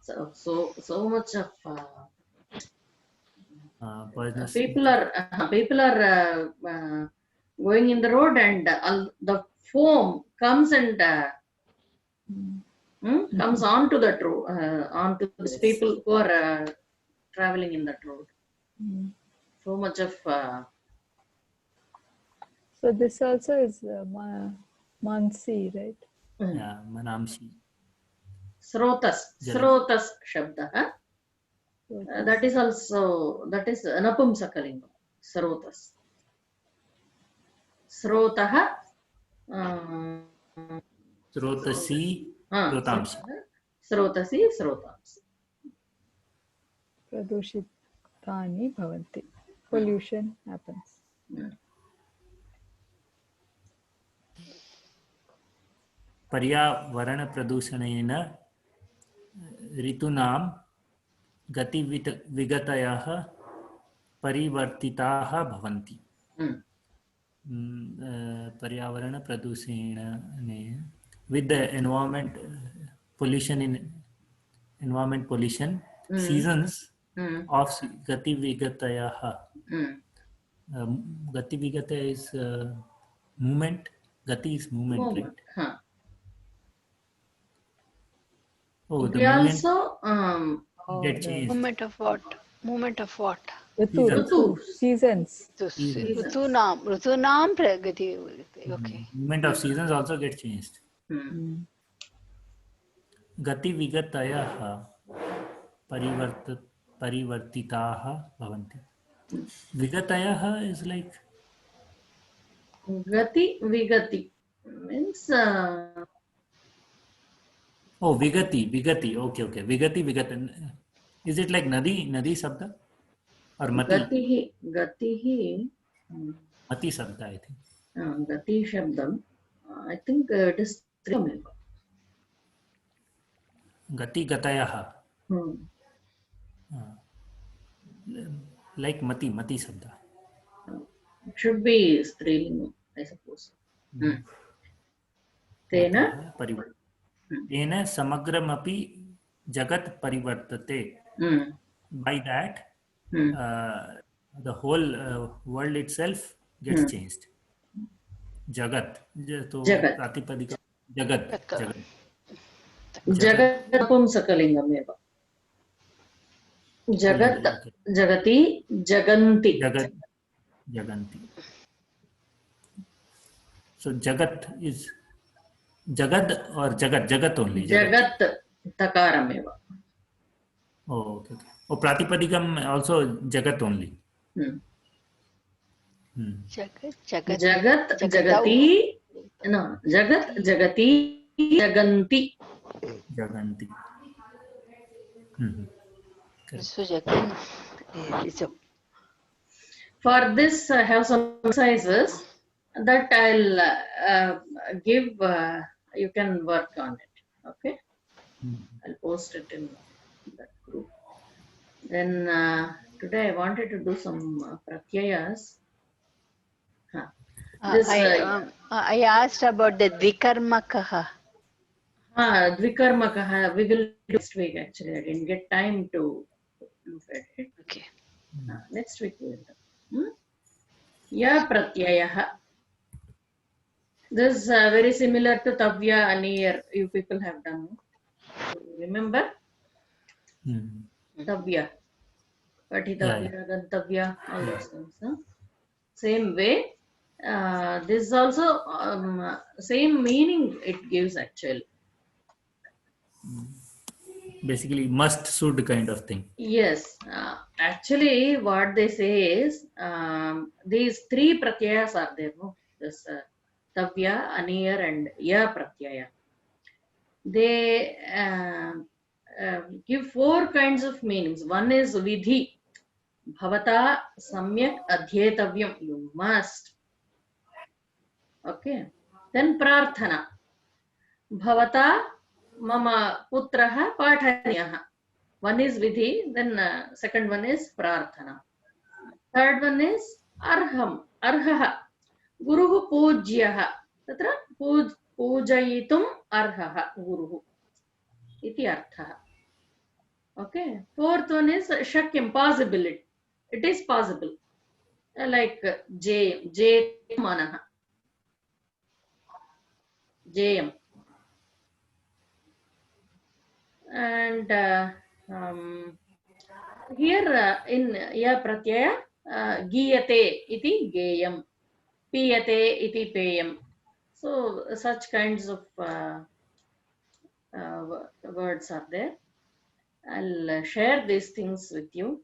so much of poisonous. people are going in the road, and the foam comes and comes onto that road, onto these people who are traveling in that road. So much of So this also is Mansi, right? Yeah, manamshi. Srotas Shabda. That is also, that is Napumsakalingam. Srotas. Srotaha. Srotasi, Srotamshi. Srotasi, Srotamsi. Pradushitani bhavanti. Pollution happens. पर्यावरण प्रदूषणेन ऋतूनां गतिविगतयः परिवर्तिताः भवन्ति. पर्यावरण प्रदूषणेन with the environment pollution seasons of gativigatayah. Gativigata is movement. Gati is movement, right? Oh, the We movement also get changed. Movement of what? Movement of what? Ritu. Seasons. Rutunam pragati. Okay. Movement of seasons also get changed. Gati vigatayah परिवर्तिताः भवन्ति. Vigatayah is like Gati, vigati means Oh, Vigati. Okay. Vigati. Is it like Nadi Sabda? Or Mati? gatihi, Mati Sabda, I think. gati shabdam. I think it is three. Gati Gatayaha. Like Mati Sabda. It should be strilingam, I suppose. Tena Tena Samagramapi Jagat Parivartate. By that, the whole world itself gets changed. Jagat. So Jagat. Pratipadika Jagat. Jagat Pumsakalingam eva. Jagat, Jagati, Jaganti. Jaganti. So Jagat is Jagad or Jagat only? Jagat Takaram eva. Oh, okay. Oh, Pratipadikam also Jagat only. Jagat, Jagati, no, Jagat, Jagati, Jaganti. Jaganti. So Jagan is a For this, I have some exercises that I'll give. You can work on it. Okay, I'll post it in that group. Then today I wanted to do some pratyayas. I asked about the Dvikarmakaha. Dvikarmakaha. We will do next week. Actually, I didn't get time to look at it. Okay. Next week we will do. Ya pratyayah. This is very similar to Tavya Anir. You people have done. Remember? Tavya. Patitavya, Gantavya, all those things. Same way. This is also same meaning it gives actually. Basically, must, should kind of thing. Yes. Actually, what they say is these three pratyayas are there. No? This Tavya, Anir, and Ya pratyaya. They give four kinds of meanings. One is Vidhi. Bhavata samyak adhyetavyam. You must. Okay. Then Prarthana. Bhavata mama putraha pathanyaha. One is Vidhi, then second one is Prarthana. Third one is Arham, Arhaha. Guruhu Pujyaha. Tatra Pujayitum Arhaha Guruhu. Iti Arthaha. Okay. Fourth one is Shakyam, possibility. It is possible. Like J Manaha. Jayam. And here in Ya Pratyaya, Giyate iti Geyam, Piyate iti Peyam. So such kinds of words are there. I'll share these things with you.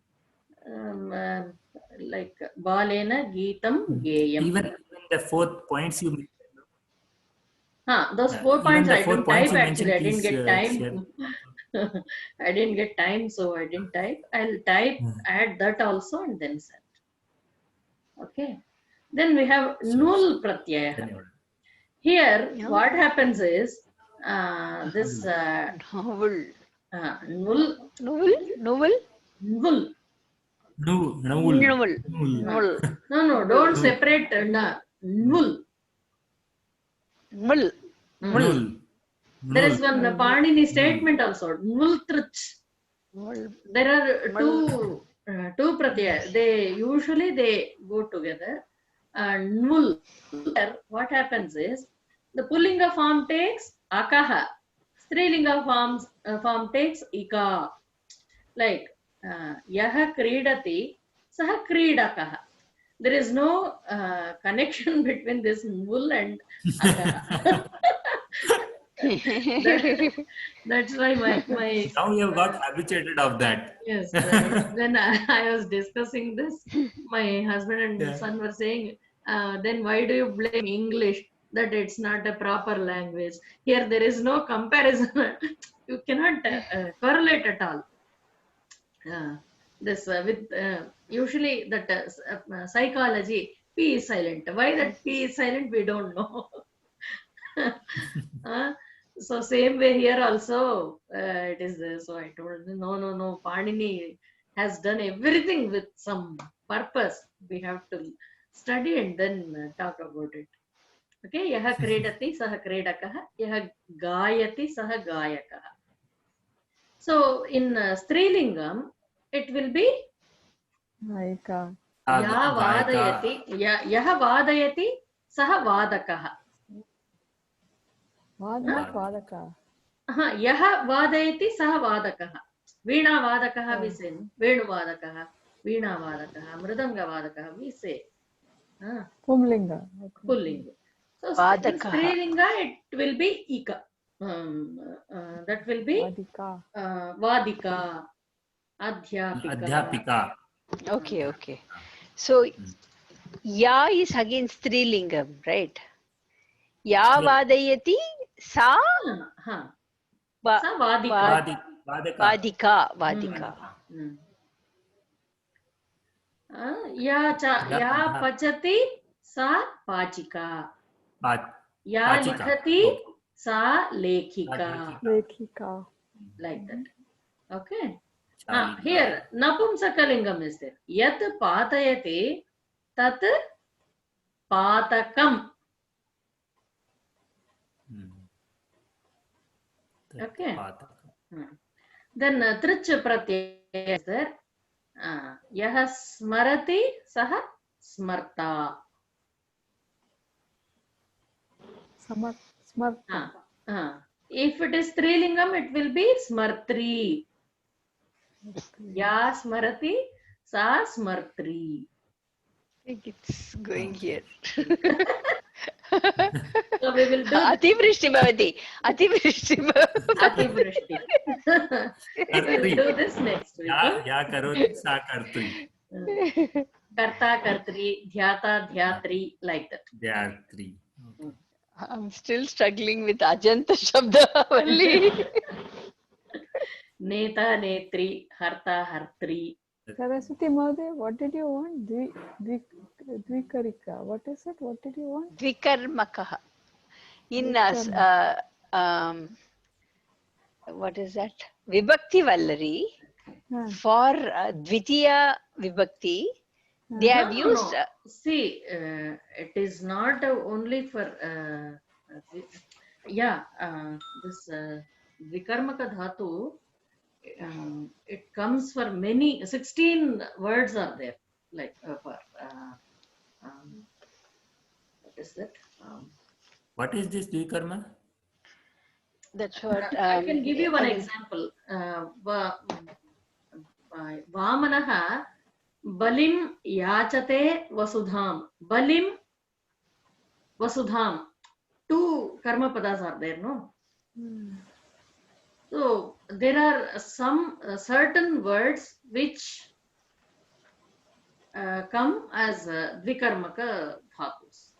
Like Balena Geetam Geyam. Even the 4 points you mentioned. Those 4 points I don't type actually. I didn't get time. Share. I didn't get time, so I didn't type. I'll type, add that also, and then send. Okay. Then we have Nul Pratyaya. Here, what happens is this Novel. Nul. Novel. No, don't separate. Nul. Nul. There is one Panini statement also. Nultrich. There are two pratyaya. They usually go together. Nul. What happens is the pullinga form takes akaha. Strilinga form takes ika. Like yaha kridati, saha kridakaha. There is no connection between this nul and akaha. That's why my now you have got habituated of that. Yes. When I was discussing this, my husband and son were saying, then why do you blame English that it's not a proper language? Here there is no comparison. You cannot correlate at all. This with usually that psychology, P is silent. Why that P is silent, we don't know. So same way here also it is there. So I told him, no. Panini has done everything with some purpose. We have to study and then talk about it. Okay, yaha kredati saha kredakah, yaha gayati saha gayakah. So in Strilingam, it will be Naika. ya vadayati, yaha vadayati saha vadakah. Vadaka. Yaha vadayati saha vadakah. Veena vadakah we say. Venu vadakah, veena vadakah, mridanga vadakah we say. Pumlinga. Pullinga. So in Vadakah. Strilinga it will be ika. That will be Vadika. vadika, adhyapika. Adhyapika. Okay. So ya is again Strilingam, right? Ya vadayati sa Sa vadika. vadika. Vadika. Ya pachati sa pachika. Ya likhati sa lekhika. Lekhika. Like that. Okay. Here napumsakalingam is there. Yat patayati tat patakam. Okay. Then trich pratyaya is there. Yaha smarati saha smarta. Smarta. If it is Strilingam, it will be smartri. Ya smarati sa smartri. I think it's going here. So we will do Ativrishti bhavati. Ativrishti bhavati. Ativrishti. We will do this next week. Ya karoti sa kartui. Karta, kartri, dhyata, dhyatri, like that. There are three. I'm still struggling with Ajanta Shabdavalli. Neta, netri, harta, hartri. Saraswati Mother, what did you want? Dvikarika. What is it? What did you want? Dvikarmakaha. In what is that? Vibhakti Vallari. For Dvitiya Vibhakti, they have used. No. See, it is not only for this Vikarmaka Dhatu. It comes for many 16 words are there, like for what is that? What is this Dvikarma? That's what I can give you one example. Vamanaha balim yachate vasudham. Balim vasudham. Two karma padas are there, no? So there are some certain words which come as Dvikarmaka dhatus.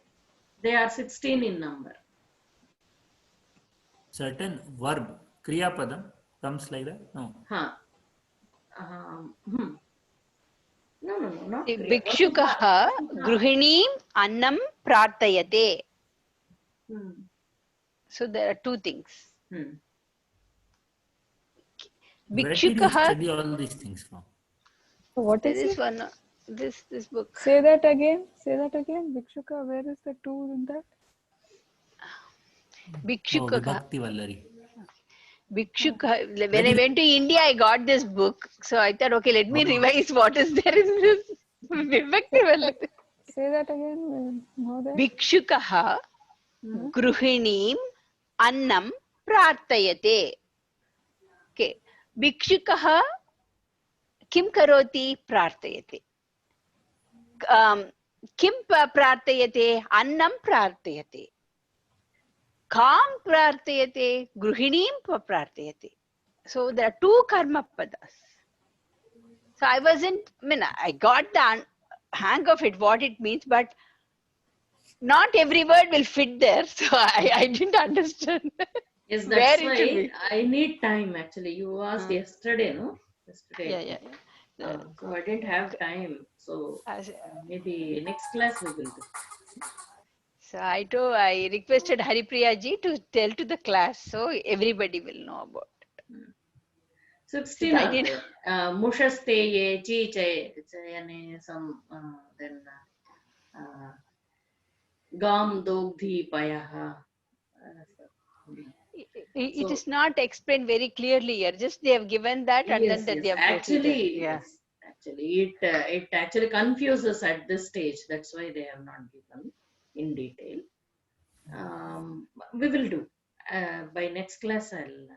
They are 16 in number. Certain verb, Kriya Padam comes like that? No. No, not Bhikshukaha Gruhinim Annam Prartayate. So there are two things. Where did you Bhikshukaha. study all these things from? So what is This it? one, this book. Say that again. Bhikshuka, where is the two in that? Bhikshukaha. Vibhakti Vallari. Bhikshuka. When I went to India, I got this book. So I thought, okay, let me revise what is there in this. Vibhakti Vallari. Say that again. Bhikshukaha Gruhinim Annam Prartayate. Okay. Bhikshukaha Kim Karoti Prartayate. Kim Prartayate Annam Prartayate. Kam prartayate, gruhinim prartayate. So there are two karma padas. So I got the hang of it, what it means, but not every word will fit there, so I didn't understand Yes, where that's it should why be. I need time actually. You asked yesterday, no? Yesterday, I Yeah, yeah. think. So I didn't have time. So As- maybe next class we will do. So I requested Haripriya ji to tell to the class so everybody will know about it. 16 Since I are did. there. Mushasteye, Chiche, Chayane, some, then Gam Dogdhi Payaha. It So, is not explained very clearly here. Just they have given that and then yes, that yes. they have proceeded. Actually, Yeah. yes. Actually, it actually confuses at this stage. That's why they have not given in detail. We will do. By next class, I'll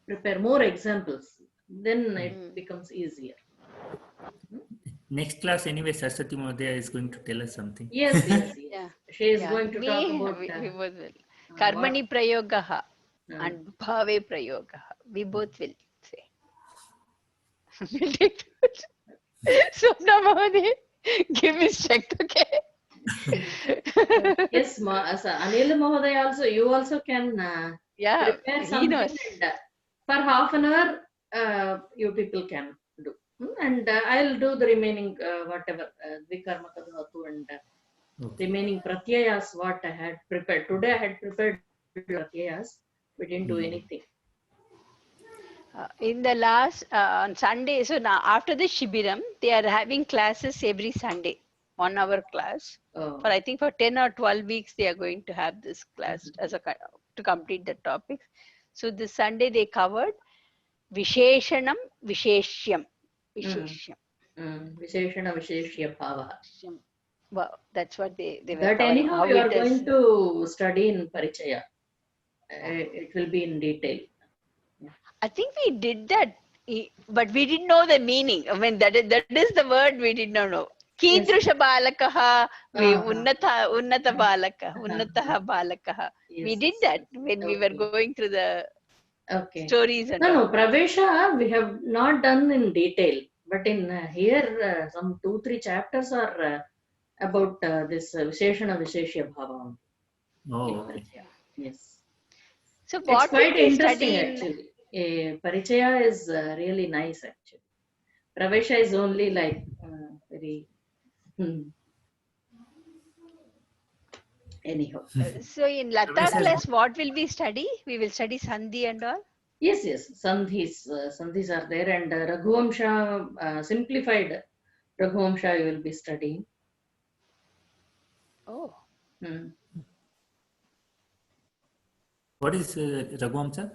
prepare more examples. Then it becomes easier. Next class, anyway, Saraswati Mahodaya is going to tell us something. Yes, yes, yes. Yeah. She is Yeah. going to talk about We both will. what. Karmani prayogaha uh, and bhave prayogaha. We both will say. We'll take it. Swapna Mahodaya, give me strength, okay? yes, Anil Mahodaya also, you also can Yeah, prepare he something knows. and for half an hour, you people can do. And I'll do the remaining whatever, Vikarmaka Dhatu and Okay. remaining pratyayas what I had prepared. Today I had prepared pratyayas. We didn't do anything. In the last on Sunday, so now after the Shibiram, they are having classes every Sunday, 1 hour class. Oh. For I think for 10 or 12 weeks, they are going to have this class as a to complete the topics. So this Sunday they covered Visheshanam, Visheshyam, Visheshyam. Visheshana Visheshya Bhava. Wow, that's what they were That covering. anyhow How you are it is. going to study in Parichaya. It will be in detail. I think we did that, but we didn't know the meaning. I mean, that is the word we did not know. Yes. Kidrusha balakaha, we Uh-huh. unnata balaka, unnataha balakaha. We Yes, did yes, that yes. when we were going through the Okay. stories and No, all. Pravesha we have not done in detail, but in here some 2-3 chapters are about this Visheshana Visheshya Bhava. Oh, okay. Yes. So It's what will quite we interesting study in? actually. Parichaya is really nice actually. Pravesha is only like very. Anyhow. So in Lata Ramesh has class, what will we study? We will study Sandhi and all. Yes, yes. Sandhis are there and Raghuvamsha, simplified Raghuvamsha you will be studying. Oh. What is Raghuvamsa?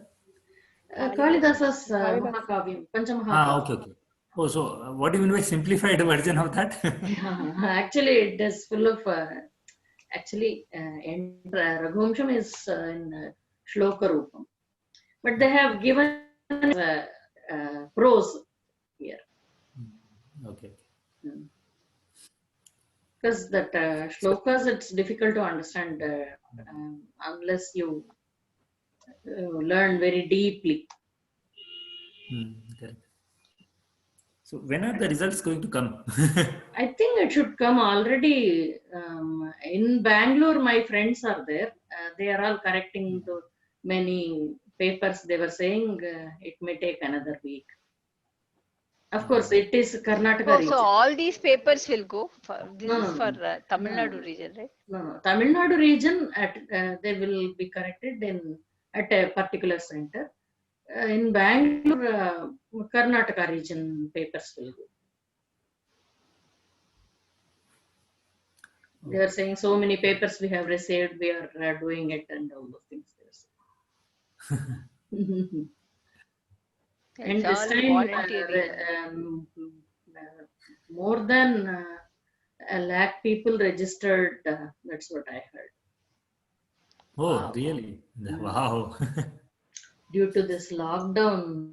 Kalidasa's Mahakavyam, Panchamahabharata. Okay, okay. Oh, so what do you mean by simplified version of that? Actually, it is full of, Raghuvamsham is in Shloka Rupam. But they have given prose here. Okay. Because that shlokas, it's difficult to understand unless you learn very deeply. Correct. So when are the results going to come? I think it should come already. In Bangalore, my friends are there. They are all correcting the many papers. They were saying it may take another week. Of course, it is Karnataka Oh, region. so all these papers will go for this is for Tamil No. Nadu region, right? No. Tamil Nadu region they will be corrected at a particular center. In Bangalore, Karnataka region papers will go. They are saying so many papers we have received, we are doing it and all those things. And It's this all time, volunteering. more than 100,000 people registered. That's what I heard. Oh, really? Wow. Due to this lockdown,